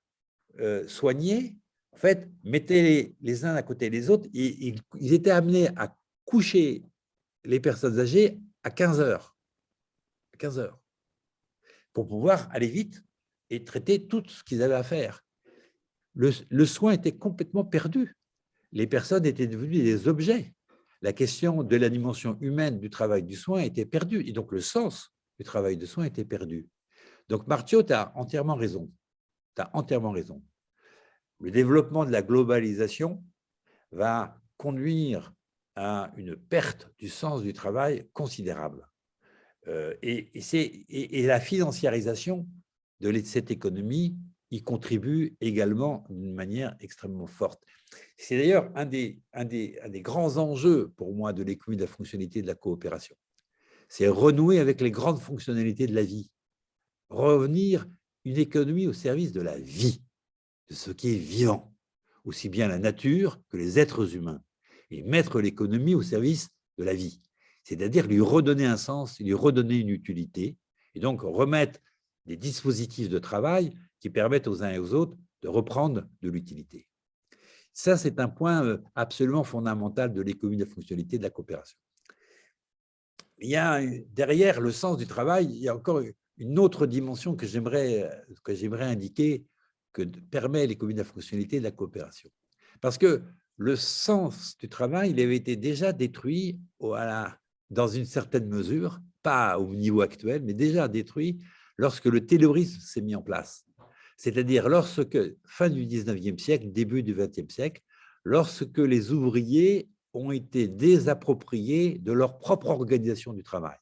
soigner, en fait, mettaient les uns à côté des autres, et ils étaient amenés à coucher les personnes âgées à 15 heures. 15 heures, pour pouvoir aller vite et traiter tout ce qu'ils avaient à faire. Le soin était complètement perdu. Les personnes étaient devenues des objets. La question de la dimension humaine du travail du soin était perdue, et donc le sens du travail de soin était perdu. Donc, Martiaux, tu as entièrement raison. Tu as entièrement raison. Le développement de la globalisation va conduire à une perte du sens du travail considérable. Et la financiarisation de cette économie y contribue également d'une manière extrêmement forte. C'est d'ailleurs un des grands enjeux pour moi de l'économie de la fonctionnalité et de la coopération. C'est renouer avec les grandes fonctionnalités de la vie. Revenir une économie au service de la vie, de ce qui est vivant, aussi bien la nature que les êtres humains, et mettre l'économie au service de la vie, c'est-à-dire lui redonner un sens, lui redonner une utilité, et donc remettre des dispositifs de travail qui permettent aux uns et aux autres de reprendre de l'utilité. Ça, c'est un point absolument fondamental de l'économie de la fonctionnalité et de la coopération. Il y a derrière le sens du travail, il y a encore une autre dimension que j'aimerais indiquer que permet l'économie de la fonctionnalité et de la coopération. Parce que le sens du travail, il avait été déjà détruit dans une certaine mesure, pas au niveau actuel, mais déjà détruit lorsque le taylorisme s'est mis en place. C'est-à-dire lorsque, fin du 19e siècle, début du 20e siècle, lorsque les ouvriers ont été désappropriés de leur propre organisation du travail.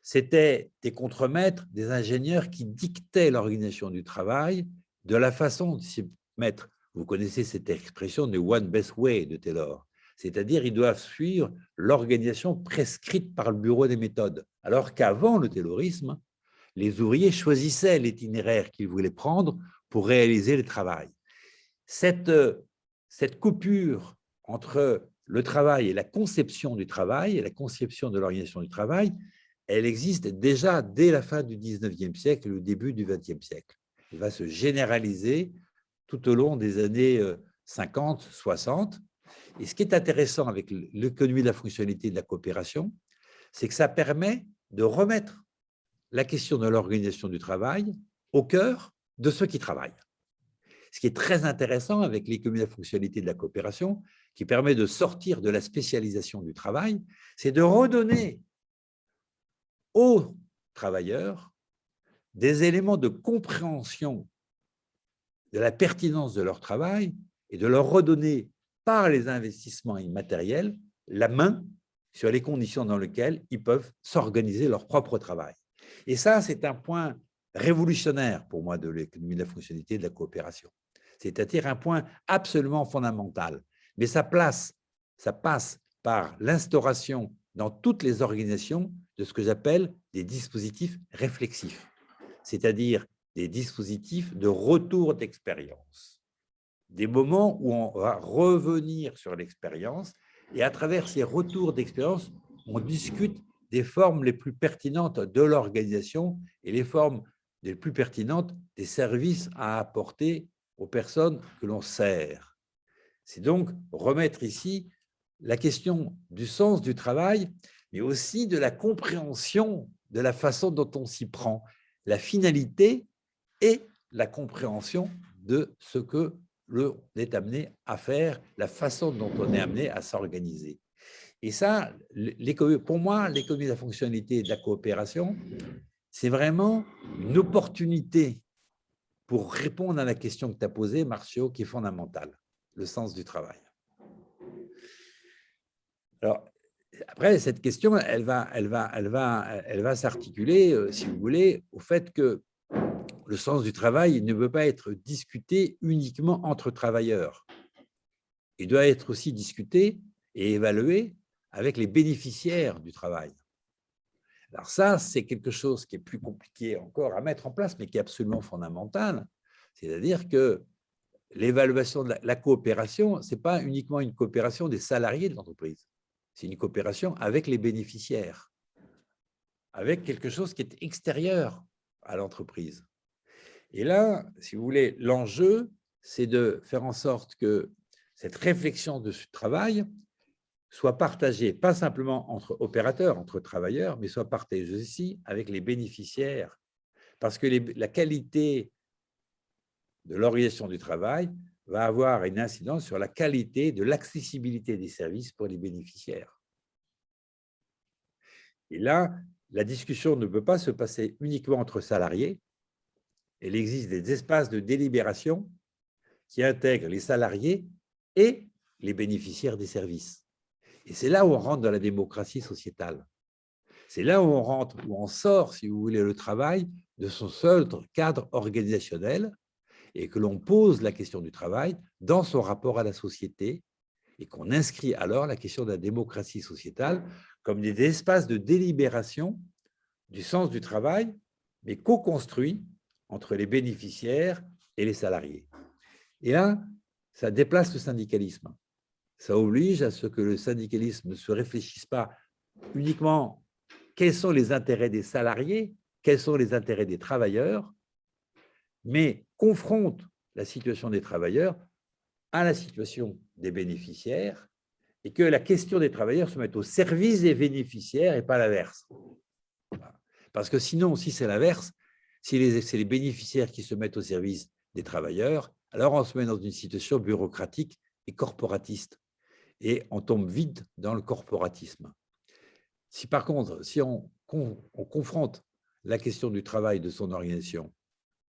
C'était des contremaîtres, des ingénieurs qui dictaient l'organisation du travail de la façon de s'y mettre. Vous connaissez cette expression de « one best way » de Taylor, c'est-à-dire ils doivent suivre l'organisation prescrite par le bureau des méthodes, alors qu'avant le taylorisme, les ouvriers choisissaient l'itinéraire qu'ils voulaient prendre pour réaliser le travail. Cette coupure entre le travail et la conception du travail, et la conception de l'organisation du travail, elle existe déjà dès la fin du 19e siècle et le début du 20e siècle. Elle va se généraliser tout au long des années 50, 60. Et ce qui est intéressant avec l'économie de la fonctionnalité et de la coopération, c'est que ça permet de remettre la question de l'organisation du travail au cœur de ceux qui travaillent. Ce qui est très intéressant avec l'économie de la fonctionnalité de la coopération, qui permet de sortir de la spécialisation du travail, c'est de redonner aux travailleurs des éléments de compréhension de la pertinence de leur travail et de leur redonner, par les investissements immatériels, la main sur les conditions dans lesquelles ils peuvent s'organiser leur propre travail. Et ça, c'est un point révolutionnaire pour moi de l'économie de la fonctionnalité et de la coopération. C'est-à-dire un point absolument fondamental. Mais ça passe par l'instauration dans toutes les organisations de ce que j'appelle des dispositifs réflexifs, c'est-à-dire des dispositifs de retour d'expérience, des moments où on va revenir sur l'expérience et à travers ces retours d'expérience, on discute des formes les plus pertinentes de l'organisation et les formes les plus pertinentes des services à apporter aux personnes que l'on sert. C'est donc remettre ici la question du sens du travail, mais aussi de la compréhension de la façon dont on s'y prend, la finalité et la compréhension de ce que l'on est amené à faire, la façon dont on est amené à s'organiser. Et ça, pour moi, l'économie de la fonctionnalité et de la coopération, c'est vraiment une opportunité pour répondre à la question que tu as posée, Martiaux, qui est fondamentale, le sens du travail. Alors, après, cette question, elle va s'articuler, si vous voulez, au fait que le sens du travail ne peut pas être discuté uniquement entre travailleurs. Il doit être aussi discuté et évalué avec les bénéficiaires du travail. Alors ça, c'est quelque chose qui est plus compliqué encore à mettre en place, mais qui est absolument fondamental. C'est-à-dire que l'évaluation de la coopération, ce n'est pas uniquement une coopération des salariés de l'entreprise, c'est une coopération avec les bénéficiaires, avec quelque chose qui est extérieur à l'entreprise. Et là, si vous voulez, l'enjeu, c'est de faire en sorte que cette réflexion de ce travail soit partagée, pas simplement entre opérateurs, entre travailleurs, mais soit partagée aussi avec les bénéficiaires. Parce que la qualité de l'organisation du travail va avoir une incidence sur la qualité de l'accessibilité des services pour les bénéficiaires. Et là, la discussion ne peut pas se passer uniquement entre salariés. Il existe des espaces de délibération qui intègrent les salariés et les bénéficiaires des services. Et c'est là où on rentre dans la démocratie sociétale. C'est là où on rentre, où on sort, si vous voulez, le travail de son seul cadre organisationnel et que l'on pose la question du travail dans son rapport à la société et qu'on inscrit alors la question de la démocratie sociétale comme des espaces de délibération du sens du travail, mais co-construits entre les bénéficiaires et les salariés. Et là, ça déplace le syndicalisme. Ça oblige à ce que le syndicalisme ne se réfléchisse pas uniquement quels sont les intérêts des salariés, quels sont les intérêts des travailleurs, mais confronte la situation des travailleurs à la situation des bénéficiaires et que la question des travailleurs se mette au service des bénéficiaires et pas l'inverse. Parce que sinon, si c'est l'inverse, si c'est les bénéficiaires qui se mettent au service des travailleurs, alors on se met dans une situation bureaucratique et corporatiste. Et on tombe vite dans le corporatisme. Si par contre, si on confronte la question du travail de son organisation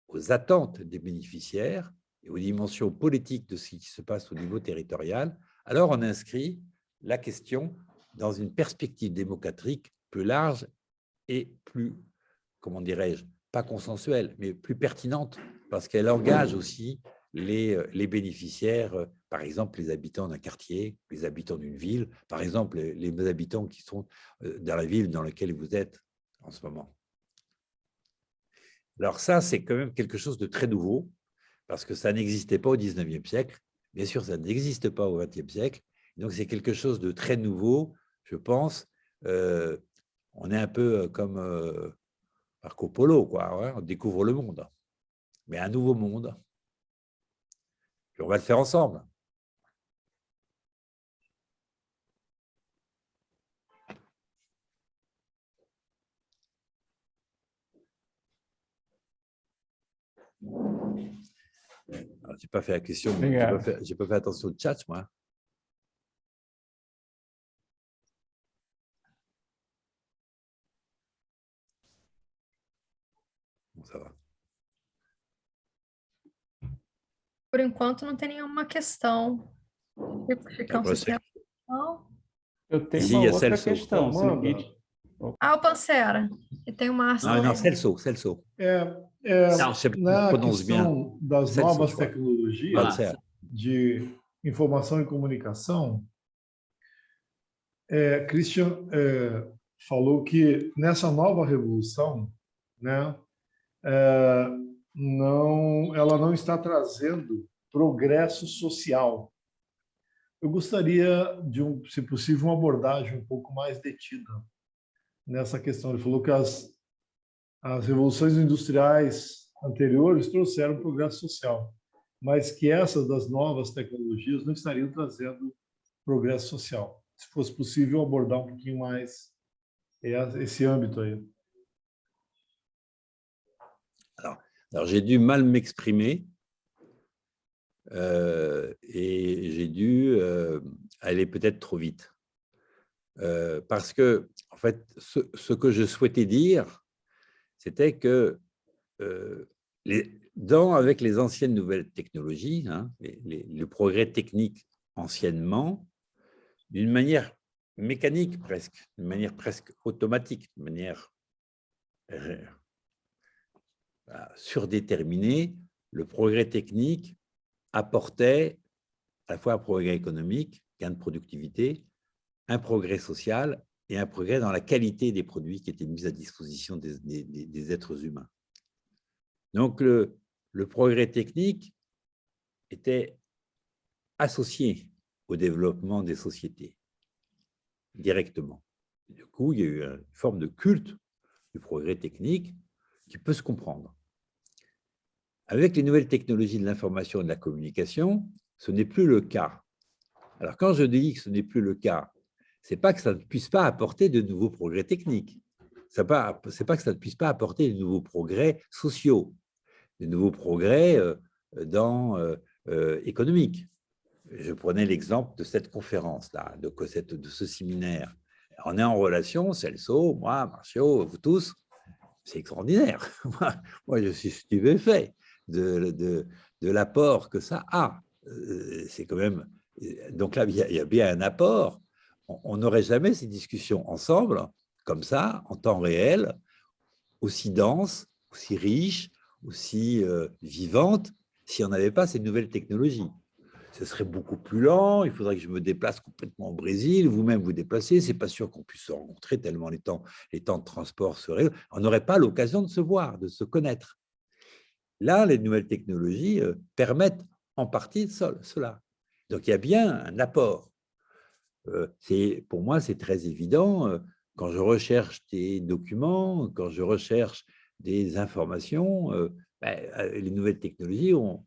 aux attentes des bénéficiaires et aux dimensions politiques de ce qui se passe au niveau territorial, alors on inscrit la question dans une perspective démocratique plus large et plus, comment dirais-je, pas consensuelle, mais plus pertinente, parce qu'elle engage aussi les bénéficiaires, par exemple les habitants d'un quartier, les habitants d'une ville, par exemple les habitants qui sont dans la ville dans laquelle vous êtes en ce moment. Alors ça, c'est quand même quelque chose de très nouveau, parce que ça n'existait pas au 19e siècle. Bien sûr, ça n'existe pas au 20e siècle. Donc, c'est quelque chose de très nouveau, je pense. On est un peu comme Marco Polo, quoi. Hein, on découvre le monde, mais un nouveau monde. Et on va le faire ensemble. Je n'ai pas fait la question, je n'ai pas fait attention au chat, moi. Bon, ça va. Por enquanto, não tem nenhuma questão. Ficamos sem questão. Eu tenho uma outra questão. Ah, o Pancera. E tem o Márcio. Não, Celso. Na questão das novas tecnologias de informação e comunicação, Christian falou que nessa nova revolução, né, ela não está trazendo progresso social. Eu gostaria de, se possível, uma abordagem um pouco mais detida nessa questão. Ele falou que as revoluções industriais anteriores trouxeram progresso social, mas que essas das novas tecnologias não estariam trazendo progresso social. Se fosse possível abordar um pouquinho mais esse âmbito aí. Alors j'ai dû mal m'exprimer et j'ai dû aller peut-être trop vite. Parce que, en fait, ce que je souhaitais dire, c'était que avec les anciennes nouvelles technologies, hein, le progrès technique anciennement, d'une manière mécanique presque, d'une manière presque automatique, d'une manière surdéterminée, le progrès technique apportait à la fois un progrès économique, gain de productivité, un progrès social et un progrès dans la qualité des produits qui étaient mis à disposition des êtres humains. Donc, le progrès technique était associé au développement des sociétés, directement. Et du coup, il y a eu une forme de culte du progrès technique qui peut se comprendre. Avec les nouvelles technologies de l'information et de la communication, ce n'est plus le cas. Alors, quand je dis que ce n'est plus le cas, c'est pas que ça ne puisse pas apporter de nouveaux progrès techniques. C'est pas que ça ne puisse pas apporter de nouveaux progrès sociaux, de nouveaux progrès économiques. Je prenais l'exemple de cette conférence-là, de ce séminaire. On est en relation, Celso, moi, Marcio, vous tous, c'est extraordinaire. Moi, je suis stupéfait de l'apport que ça a. C'est quand même. Donc là, il y a bien un apport. On n'aurait jamais ces discussions ensemble, comme ça, en temps réel, aussi dense, aussi riche, aussi vivante, si on n'avait pas ces nouvelles technologies. Ce serait beaucoup plus lent, il faudrait que je me déplace complètement au Brésil, vous-même vous déplacez, c'est pas sûr qu'on puisse se rencontrer tellement les temps de transport seraient. On n'aurait pas l'occasion de se voir, de se connaître. Là, les nouvelles technologies permettent en partie cela. Donc, il y a bien un apport. Pour moi, c'est très évident. Quand je recherche des documents, quand je recherche des informations, les nouvelles technologies ont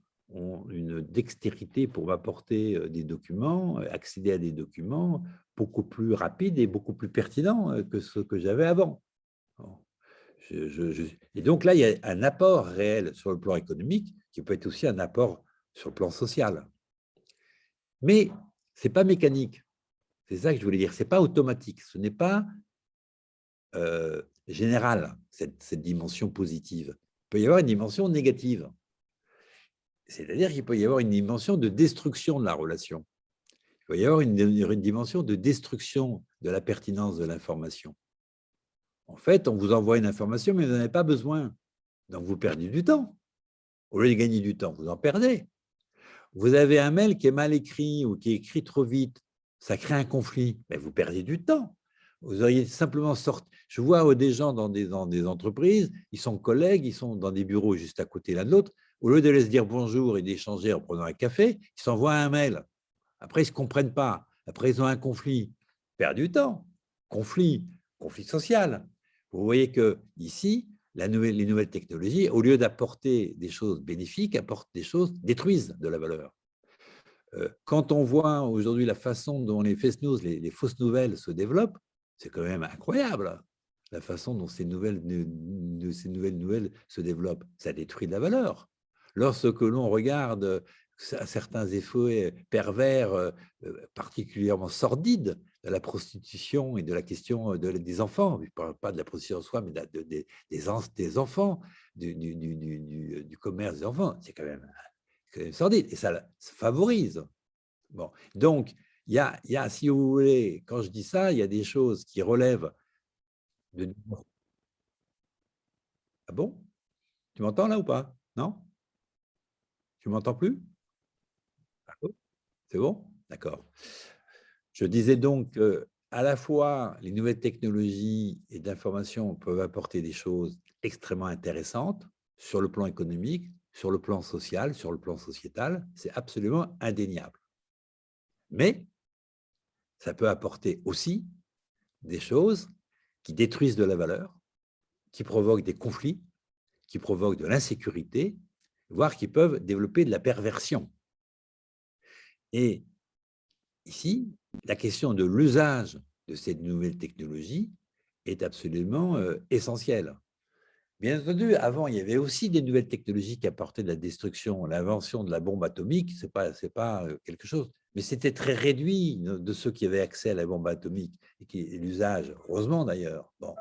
une dextérité pour m'apporter des documents, accéder à des documents beaucoup plus rapides et beaucoup plus pertinents que ce que j'avais avant. Et donc là, il y a un apport réel sur le plan économique qui peut être aussi un apport sur le plan social. Mais ce n'est pas mécanique. C'est ça que je voulais dire. Ce n'est pas automatique. Ce n'est pas général, cette dimension positive. Il peut y avoir une dimension négative. C'est-à-dire qu'il peut y avoir une dimension de destruction de la relation. Il peut y avoir une dimension de destruction de la pertinence de l'information. En fait, on vous envoie une information, mais vous n'en avez pas besoin. Donc, vous perdez du temps. Au lieu de gagner du temps, vous en perdez. Vous avez un mail qui est mal écrit ou qui est écrit trop vite, ça crée un conflit, mais vous perdez du temps. Vous auriez simplement sorti. Je vois des gens dans des entreprises, ils sont collègues, ils sont dans des bureaux juste à côté l'un de l'autre. Au lieu de les se dire bonjour et d'échanger en prenant un café, ils s'envoient un mail. Après, ils ne se comprennent pas. Après, ils ont un conflit. Perdent du temps. Conflit social. Vous voyez qu'ici, les nouvelles technologies, au lieu d'apporter des choses bénéfiques, apportent des choses, détruisent de la valeur. Quand on voit aujourd'hui la façon dont les fake news, les fausses nouvelles se développent, c'est quand même incroyable la façon dont ces nouvelles se développent. Ça détruit de la valeur. Lorsque l'on regarde certains effets pervers particulièrement sordides de la prostitution et de la question des enfants, je ne parle pas de la prostitution en soi, mais des enfants, du commerce des enfants, c'est quand même sordide et ça favorise. Bon, donc, il y a, si vous voulez, quand je dis ça, il y a des choses qui relèvent de… Ah bon? Tu m'entends là ou pas? Non? Tu m'entends plus? C'est bon? D'accord. Je disais donc qu'à la fois, les nouvelles technologies et d'information peuvent apporter des choses extrêmement intéressantes sur le plan économique, sur le plan social, sur le plan sociétal. C'est absolument indéniable. Mais ça peut apporter aussi des choses qui détruisent de la valeur, qui provoquent des conflits, qui provoquent de l'insécurité, voire qui peuvent développer de la perversion. Et ici, la question de l'usage de cette nouvelle technologie est absolument essentielle. Bien entendu, avant, il y avait aussi des nouvelles technologies qui apportaient de la destruction. L'invention de la bombe atomique, ce n'est pas quelque chose. Mais c'était très réduit de ceux qui avaient accès à la bombe atomique et l'usage, heureusement d'ailleurs. Bon.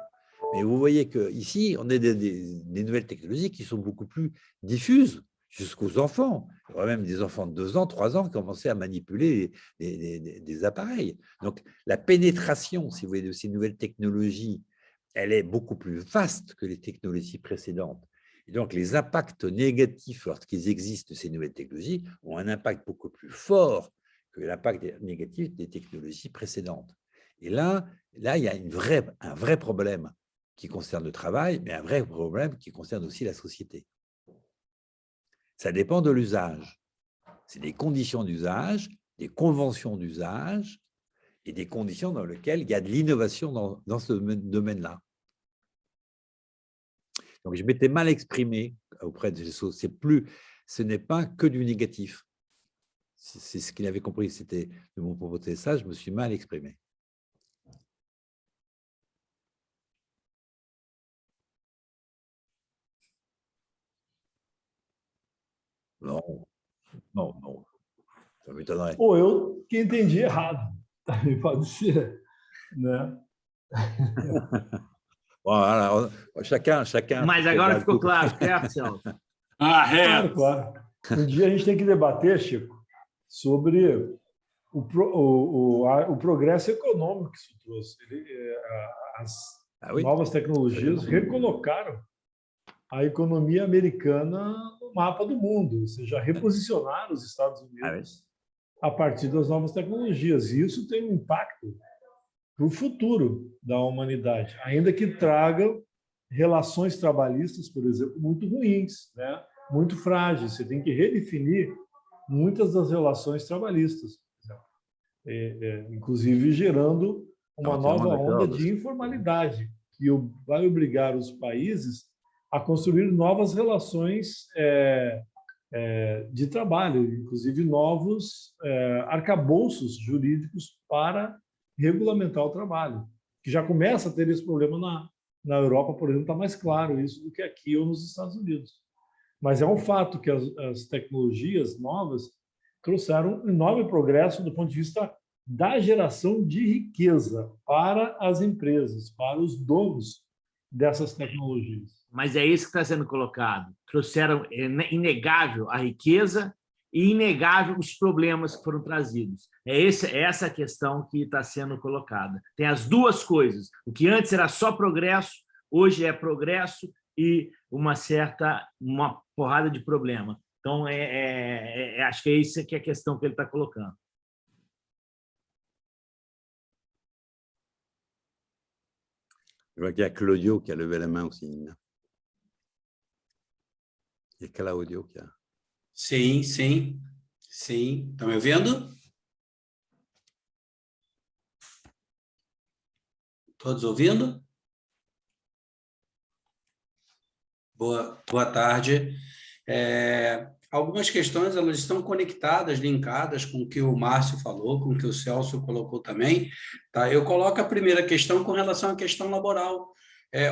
Mais vous voyez qu'ici, on a des nouvelles technologies qui sont beaucoup plus diffuses jusqu'aux enfants. Il y aurait même des enfants de 2 ans, 3 ans qui commençaient à manipuler des appareils. Donc, la pénétration, si vous voulez, de ces nouvelles technologies, elle est beaucoup plus vaste que les technologies précédentes. Et donc, les impacts négatifs, lorsqu'ils existent, de ces nouvelles technologies, ont un impact beaucoup plus fort que l'impact négatif des technologies précédentes. Et là il y a un vrai problème qui concerne le travail, mais un vrai problème qui concerne aussi la société. Ça dépend de l'usage. C'est des conditions d'usage, des conventions d'usage et des conditions dans lesquelles il y a de l'innovation dans ce domaine-là. Donc, je m'étais mal exprimé auprès de Gesso. Ce n'est pas que du négatif. C'est ce qu'il avait compris. C'était de mon propos de ça, je me suis mal exprimé. Não. Ça m'étonnerait. Ou eu que entendi errado. Também pode ser, né? Bom, alors, chacun. Mas agora ficou claro, certo, Celso? Claro. Um dia a gente tem que debater, Chico, sobre o progresso econômico que isso trouxe. As novas tecnologias recolocaram a economia americana no mapa do mundo, ou seja, reposicionaram os Estados Unidos a partir das novas tecnologias. E isso tem um impacto para o futuro da humanidade, ainda que traga relações trabalhistas, por exemplo, muito ruins, né? Muito frágeis. Você tem que redefinir muitas das relações trabalhistas, por exemplo. Inclusive gerando uma nova onda de informalidade, que vai obrigar os países a construir novas relações de trabalho, inclusive novos arcabouços jurídicos para regulamentar o trabalho, que já começa a ter esse problema na Europa, por exemplo, está mais claro isso do que aqui ou nos Estados Unidos. Mas é um fato que as tecnologias novas trouxeram um enorme progresso do ponto de vista da geração de riqueza para as empresas, para os donos dessas tecnologias. Mas é isso que está sendo colocado. Trouxeram inegável a riqueza e inegável os problemas que foram trazidos. É essa a questão que está sendo colocada. Tem as duas coisas. O que antes era só progresso, hoje é progresso e uma porrada de problema. Então, acho que é isso que é a questão que ele está colocando. Je vois qu'il y a Claudio qui a levé la main aussi. Il y a Claudio qui a... Sim. Estão me ouvindo? Todos ouvindo? Boa tarde. Algumas questões elas estão conectadas, linkadas com o que o Márcio falou, com o que o Celso colocou também. Tá? Eu coloco a primeira questão com relação à questão laboral,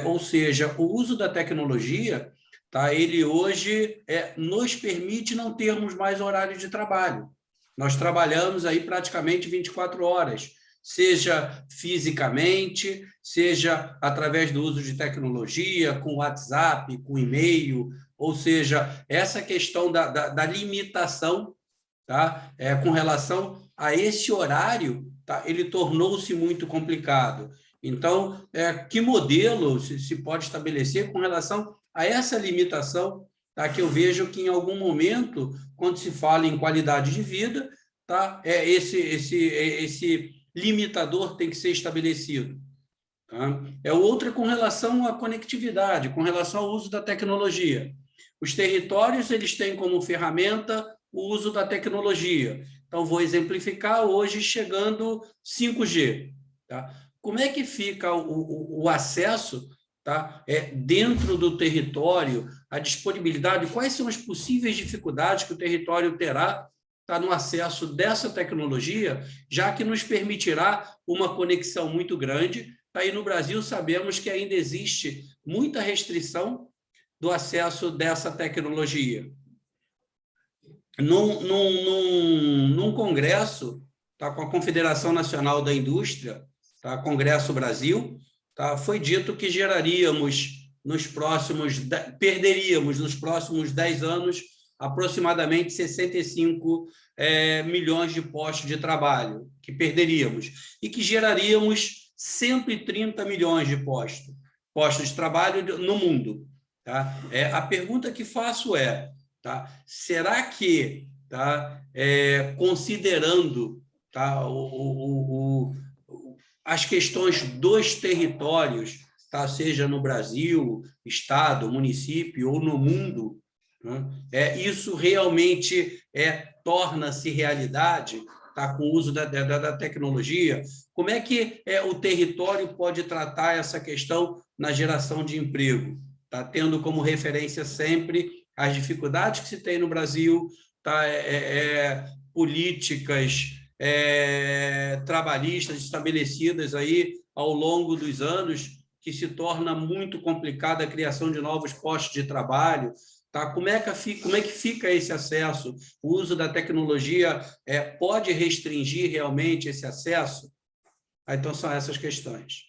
ou seja, o uso da tecnologia, tá? Ele hoje nos permite não termos mais horário de trabalho. Nós trabalhamos aí praticamente 24 horas, seja fisicamente, seja através do uso de tecnologia, com WhatsApp, com e-mail, ou seja, essa questão da limitação, tá? Com relação a esse horário, tá? Ele tornou-se muito complicado. Então, que modelo se pode estabelecer com relação a essa limitação, tá? Que eu vejo que, em algum momento, quando se fala em qualidade de vida, tá? Esse limitador tem que ser estabelecido. Tá? Outra com relação à conectividade, com relação ao uso da tecnologia. Os territórios eles têm como ferramenta o uso da tecnologia. Então, vou exemplificar hoje chegando 5G. Tá? Como é que fica o acesso, tá? Dentro do território, a disponibilidade, quais são as possíveis dificuldades que o território terá, tá, no acesso dessa tecnologia, já que nos permitirá uma conexão muito grande. Tá? E no Brasil sabemos que ainda existe muita restrição do acesso dessa tecnologia. Num congresso, tá, com a Confederação Nacional da Indústria, tá, Congresso Brasil, tá, foi dito que perderíamos nos próximos 10 anos aproximadamente 65 milhões de postos de trabalho, que perderíamos, e que geraríamos 130 milhões de postos de trabalho no mundo. Tá? A pergunta que faço tá, será que, tá, considerando, tá, as questões dos territórios, tá, seja no Brasil, estado, município ou no mundo, né, isso realmente torna-se realidade, tá, com o uso da tecnologia? Como é que o território pode tratar essa questão na geração de emprego? Tá, tendo como referência sempre as dificuldades que se tem no Brasil, tá, políticas trabalhistas estabelecidas aí ao longo dos anos, que se torna muito complicada a criação de novos postos de trabalho, Tá? Como é que fica esse acesso? O uso da tecnologia pode restringir realmente esse acesso? Então, são essas questões.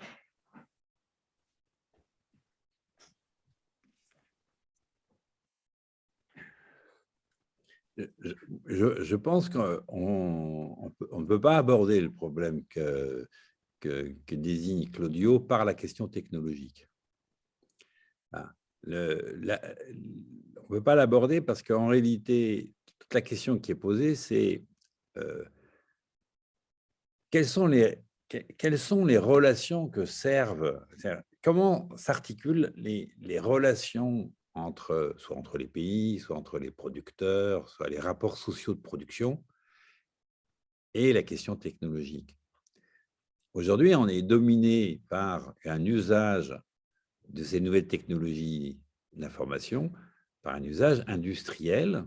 Je pense qu'on ne peut pas aborder le problème que désigne Claudio par la question technologique. On ne peut pas l'aborder parce qu'en réalité, toute la question qui est posée, c'est quelles sont les relations que servent, comment s'articulent les relations soit entre les pays, soit entre les producteurs, soit les rapports sociaux de production et la question technologique. Aujourd'hui, on est dominé par un usage de ces nouvelles technologies d'information, par un usage industriel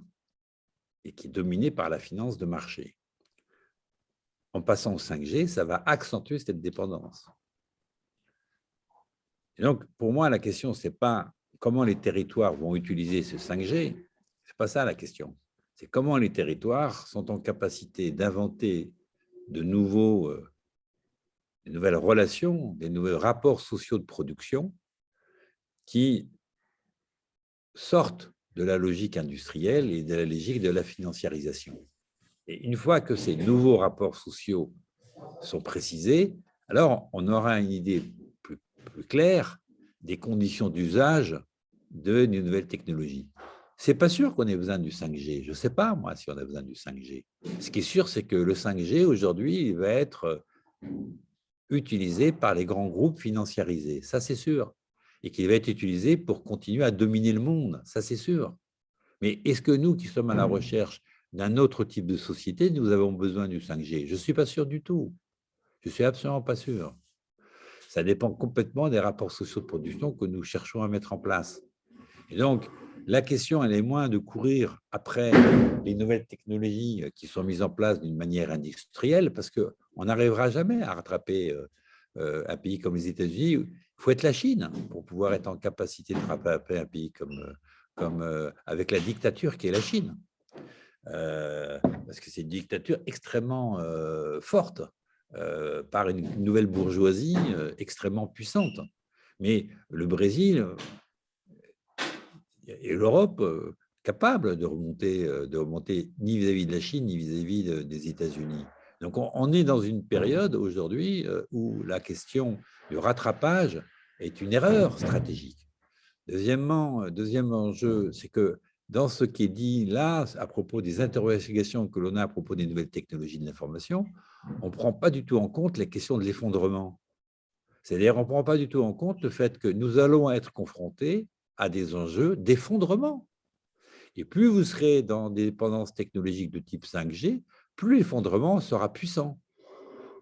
et qui est dominé par la finance de marché. En passant au 5G, ça va accentuer cette dépendance. Et donc, pour moi, la question, ce n'est pas comment les territoires vont utiliser ce 5G, ce n'est pas ça la question. C'est comment les territoires sont en capacité d'inventer de nouvelles relations, des nouveaux rapports sociaux de production qui sortent de la logique industrielle et de la logique de la financiarisation. Et une fois que ces nouveaux rapports sociaux sont précisés, alors on aura une idée plus claire des conditions d'usage de nouvelles technologies. Ce n'est pas sûr qu'on ait besoin du 5G. Je ne sais pas, moi, si on a besoin du 5G. Ce qui est sûr, c'est que le 5G, aujourd'hui, va être utilisé par les grands groupes financiarisés. Ça, c'est sûr. Et qu'il va être utilisé pour continuer à dominer le monde. Ça, c'est sûr. Mais est-ce que nous, qui sommes à la recherche d'un autre type de société, nous avons besoin du 5G? Je ne suis pas sûr du tout. Je ne suis absolument pas sûr. Ça dépend complètement des rapports sociaux de production que nous cherchons à mettre en place. Et donc, la question, elle est moins de courir après les nouvelles technologies qui sont mises en place d'une manière industrielle, parce qu'on n'arrivera jamais à rattraper un pays comme les États-Unis. Il faut être la Chine pour pouvoir être en capacité de rattraper un pays avec la dictature qui est la Chine. Parce que c'est une dictature extrêmement forte, par une nouvelle bourgeoisie extrêmement puissante. Mais le Brésil et l'Europe capables de remonter ni vis-à-vis de la Chine, ni vis-à-vis des États-Unis. Donc, on est dans une période aujourd'hui où la question du rattrapage est une erreur stratégique. Deuxième enjeu, c'est que dans ce qui est dit là, à propos des interrogations que l'on a à propos des nouvelles technologies de l'information, on ne prend pas du tout en compte la question de l'effondrement. C'est-à-dire, on ne prend pas du tout en compte le fait que nous allons être confrontés à des enjeux d'effondrement. Et plus vous serez dans des dépendances technologiques de type 5G, plus l'effondrement sera puissant.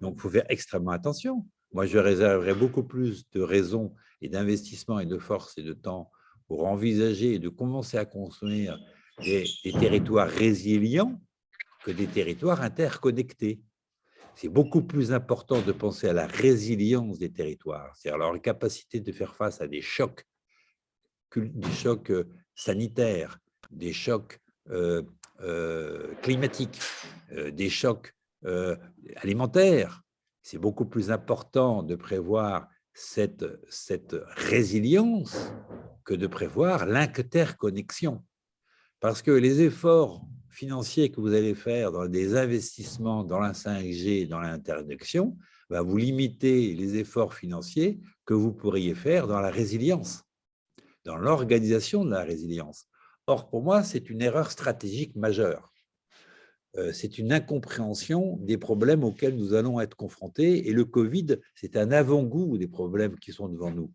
Donc, il faut faire extrêmement attention. Moi, je réserverai beaucoup plus de raisons et d'investissement et de force et de temps pour envisager et de commencer à construire des territoires résilients que des territoires interconnectés. C'est beaucoup plus important de penser à la résilience des territoires, c'est-à-dire leur capacité de faire face à des chocs sanitaires, des chocs climatiques, des chocs alimentaires. C'est beaucoup plus important de prévoir cette résilience que de prévoir l'interconnexion. Parce que les efforts financiers que vous allez faire dans des investissements dans la 5G, dans l'interconnexion, va vous limiter les efforts financiers que vous pourriez faire dans la résilience, dans l'organisation de la résilience. Or, pour moi, c'est une erreur stratégique majeure. C'est une incompréhension des problèmes auxquels nous allons être confrontés. Et le Covid, c'est un avant-goût des problèmes qui sont devant nous.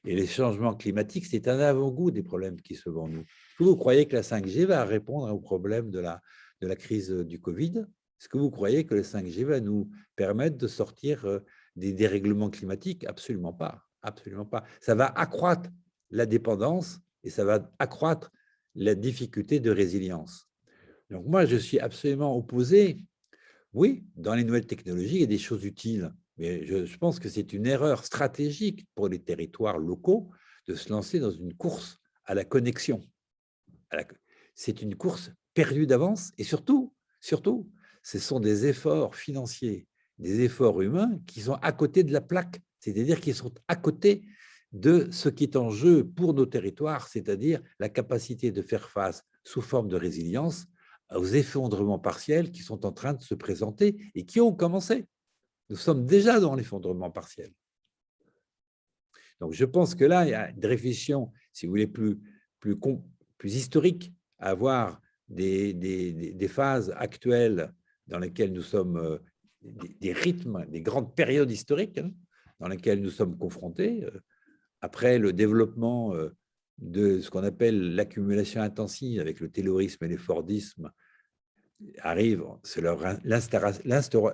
Et les changements climatiques, c'est un avant-goût des problèmes qui sont devant nous. Est-ce que vous croyez que la 5G va répondre aux problèmes de la crise du Covid? Est-ce que vous croyez que la 5G va nous permettre de sortir des dérèglements climatiques? Absolument pas. Absolument pas. Ça va accroître la dépendance et ça va accroître la difficulté de résilience. Donc moi, je suis absolument opposé. Oui, dans les nouvelles technologies, il y a des choses utiles, mais je pense que c'est une erreur stratégique pour les territoires locaux de se lancer dans une course à la connexion. c'est une course perdue d'avance et surtout, ce sont des efforts financiers, des efforts humains qui sont à côté de la plaque, c'est-à-dire qui sont à côté de ce qui est en jeu pour nos territoires, c'est-à-dire la capacité de faire face sous forme de résilience aux effondrements partiels qui sont en train de se présenter et qui ont commencé. Nous sommes déjà dans l'effondrement partiel. Donc, je pense que là, il y a une réflexion, si vous voulez, plus historique, à avoir des phases actuelles dans lesquelles nous sommes, des rythmes, des grandes périodes historiques dans lesquelles nous sommes confrontés. Après le développement de ce qu'on appelle l'accumulation intensive avec le taylorisme et les fordismes, arrive, c'est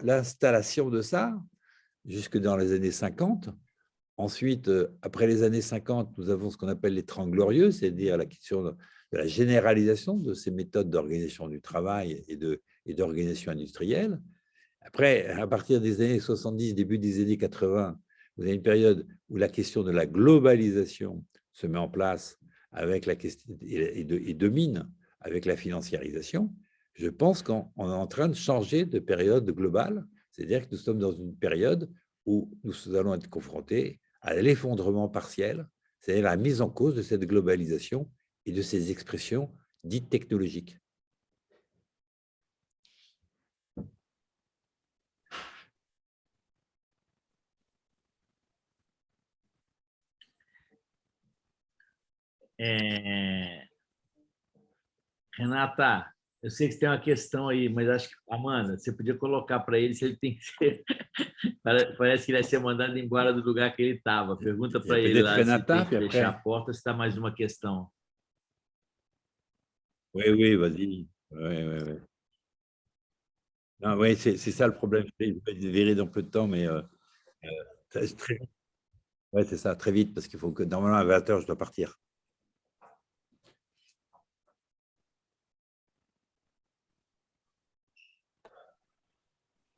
l'installation de ça jusque dans les années 50. Ensuite, après les années 50, nous avons ce qu'on appelle les 30 glorieux, c'est-à-dire la question de la généralisation de ces méthodes d'organisation du travail et d'organisation industrielle. Après, à partir des années 70, début des années 80, vous avez une période où la question de la globalisation se met en place avec la question, et domine avec la financiarisation. Je pense qu'on est en train de changer de période globale, c'est-à-dire que nous sommes dans une période où nous allons être confrontés à l'effondrement partiel, c'est-à-dire la mise en cause de cette globalisation et de ces expressions dites technologiques. Renata, eu sei que você tem uma questão aí, mas acho que, Amanda, você podia colocar para ele se ele tem que ser... Parece que ele vai ser mandado embora do lugar que ele estava. Pergunta para ele lá Renata, se tem que fechar a porta ou se está mais uma questão. Oui, vas-y. Oui. Non, oui, c'est ça le problème. Je vais virer dans peu de temps, mais très vite. Oui, c'est ça, très vite, parce qu'il faut que, normalement, à 20h, je dois partir.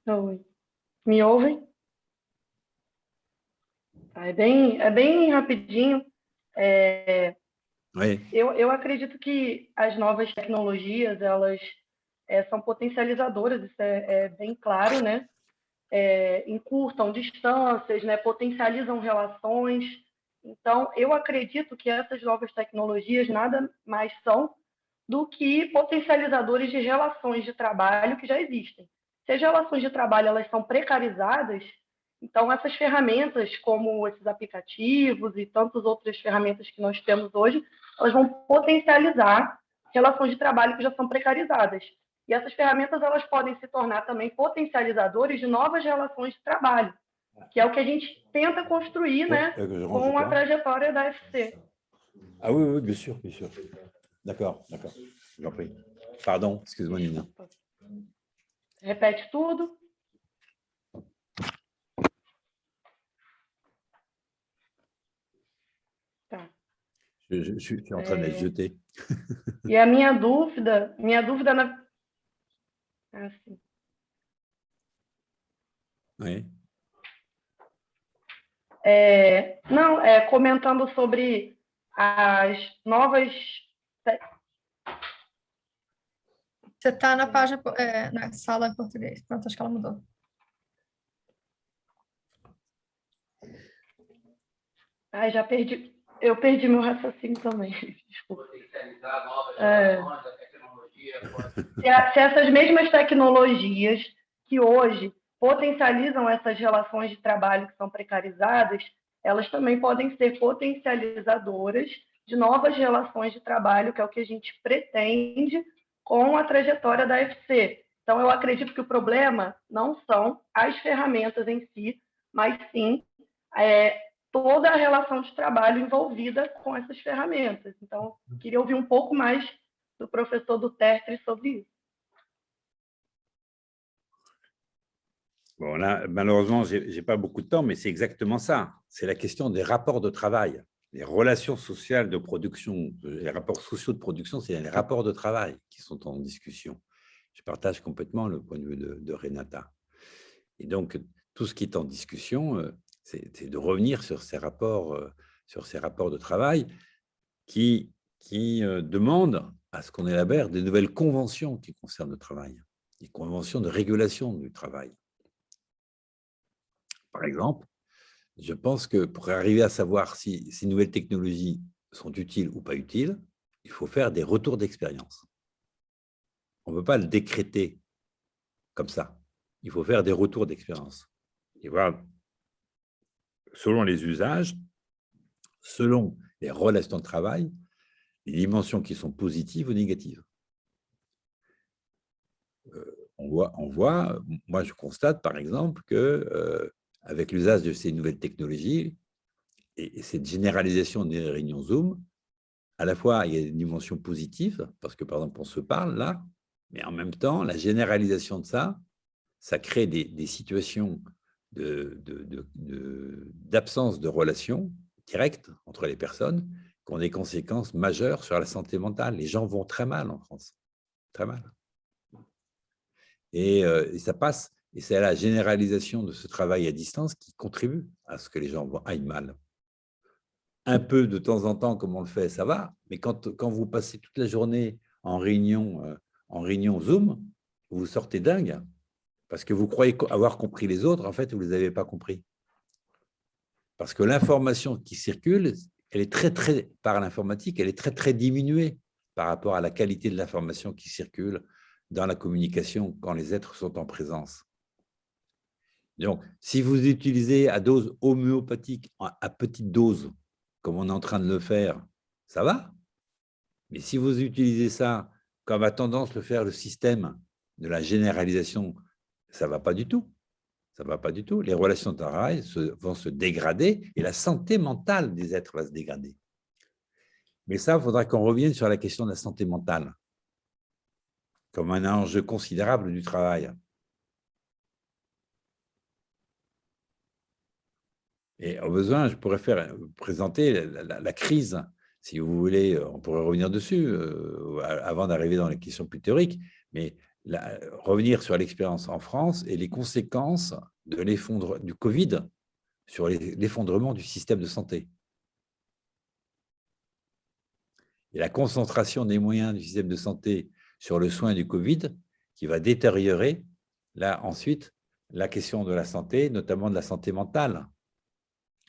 Oi. Me ouvem? É bem rapidinho. Oui. Eu acredito que as novas tecnologias, elas são potencializadoras, isso é bem claro, né? Encurtam distâncias, né? Potencializam relações. Então, eu acredito que essas novas tecnologias nada mais são do que potencializadores de relações de trabalho que já existem. Se as relações de trabalho elas são precarizadas, então essas ferramentas, como esses aplicativos e tantas outras ferramentas que nós temos hoje, elas vão potencializar relações de trabalho que já são precarizadas. E essas ferramentas elas podem se tornar também potencializadores de novas relações de trabalho, que é o que a gente tenta construir, né, com a trajetória da FC. Ah oui, bien sûr. D'accord. J'en prie. Pardon, excuse-moi, Nina. Repete tudo. Tá. Je suis en train de jeter. E a minha dúvida na... sim. Oui. Não, comentando sobre as novas... Você está na página, na sala em português. Pronto, acho que ela mudou. Já perdi. Eu perdi meu raciocínio também. Desculpa. Se essas mesmas tecnologias que hoje potencializam essas relações de trabalho que são precarizadas, elas também podem ser potencializadoras de novas relações de trabalho, que é o que a gente pretende com a trajetória da FC. Então, eu acredito que o problema não são as ferramentas em si, mas sim toda a relação de trabalho envolvida com essas ferramentas. Então, eu queria ouvir um pouco mais do professor Dutertre sobre isso. Bon, là, malheureusement, je n'ai pas beaucoup de temps, mais c'est exactement ça. C'est la question des rapports de travail. Les relations sociales de production, les rapports sociaux de production, c'est les rapports de travail qui sont en discussion. Je partage complètement le point de vue de Renata. Et donc, tout ce qui est en discussion, c'est de revenir sur ces rapports de travail qui qui demande à ce qu'on élabore des nouvelles conventions qui concernent le travail, des conventions de régulation du travail. Par exemple, je pense que pour arriver à savoir si ces nouvelles technologies sont utiles ou pas utiles, il faut faire des retours d'expérience. On ne peut pas le décréter comme ça. Il faut faire des retours d'expérience. Et voir, selon les usages, selon les relations de travail, les dimensions qui sont positives ou négatives. Moi je constate par exemple que avec l'usage de ces nouvelles technologies et cette généralisation des réunions Zoom, à la fois il y a une dimension positive, parce que par exemple on se parle là, mais en même temps la généralisation de ça crée des situations d'absence de relations directes entre les personnes qui ont des conséquences majeures sur la santé mentale. Les gens vont très mal en France, très mal. Et ça passe, et c'est la généralisation de ce travail à distance qui contribue à ce que les gens aillent mal. Un peu de temps en temps, comme on le fait, ça va, mais quand vous passez toute la journée en réunion Zoom, vous sortez dingue, parce que vous croyez avoir compris les autres, en fait, vous ne les avez pas compris. Parce que l'information qui circule, elle est par l'informatique, elle est très diminuée par rapport à la qualité de l'information qui circule dans la communication quand les êtres sont en présence. Donc, si vous utilisez à dose homéopathique, à petite dose, comme on est en train de le faire, ça va. Mais si vous utilisez ça comme a tendance à le faire le système de la généralisation, ça ne va pas du tout. Ça ne va pas du tout. Les relations de travail vont se dégrader et la santé mentale des êtres va se dégrader. Mais ça, il faudra qu'on revienne sur la question de la santé mentale comme un enjeu considérable du travail. Et au besoin, je pourrais présenter la crise, si vous voulez, on pourrait revenir dessus avant d'arriver dans les questions plus théoriques, mais revenir sur l'expérience en France et les conséquences du Covid sur l'effondrement du système de santé. Et la concentration des moyens du système de santé sur le soin du Covid qui va détériorer, là, ensuite, la question de la santé, notamment de la santé mentale.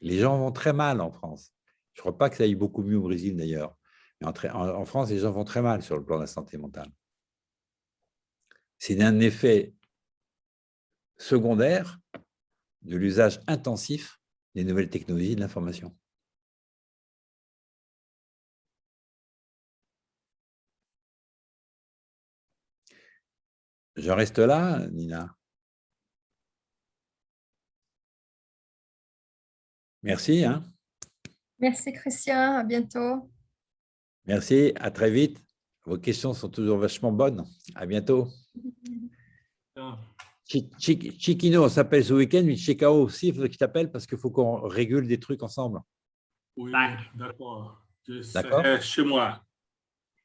Les gens vont très mal en France. Je ne crois pas que ça aille beaucoup mieux au Brésil, d'ailleurs. Mais en France, les gens vont très mal sur le plan de la santé mentale. C'est un effet secondaire de l'usage intensif des nouvelles technologies de l'information. Je reste là, Nina. Merci. Merci, Christian. À bientôt. Merci. À très vite. Vos questions sont toujours vachement bonnes. À bientôt. Chiquino, on s'appelle ce week-end, mais Chikao aussi, il faudrait qu'il t'appelle parce qu'il faut qu'on régule des trucs ensemble. Oui, d'accord. D'accord. Chez moi.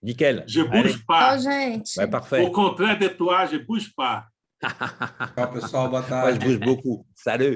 Nickel. Je ne bouge pas. Tchau, gente. Ouais, parfait. Au contraire de toi, je ne bouge pas. Tchau, pessoal. Boa tarde. Moi, je bouge beaucoup. Salut.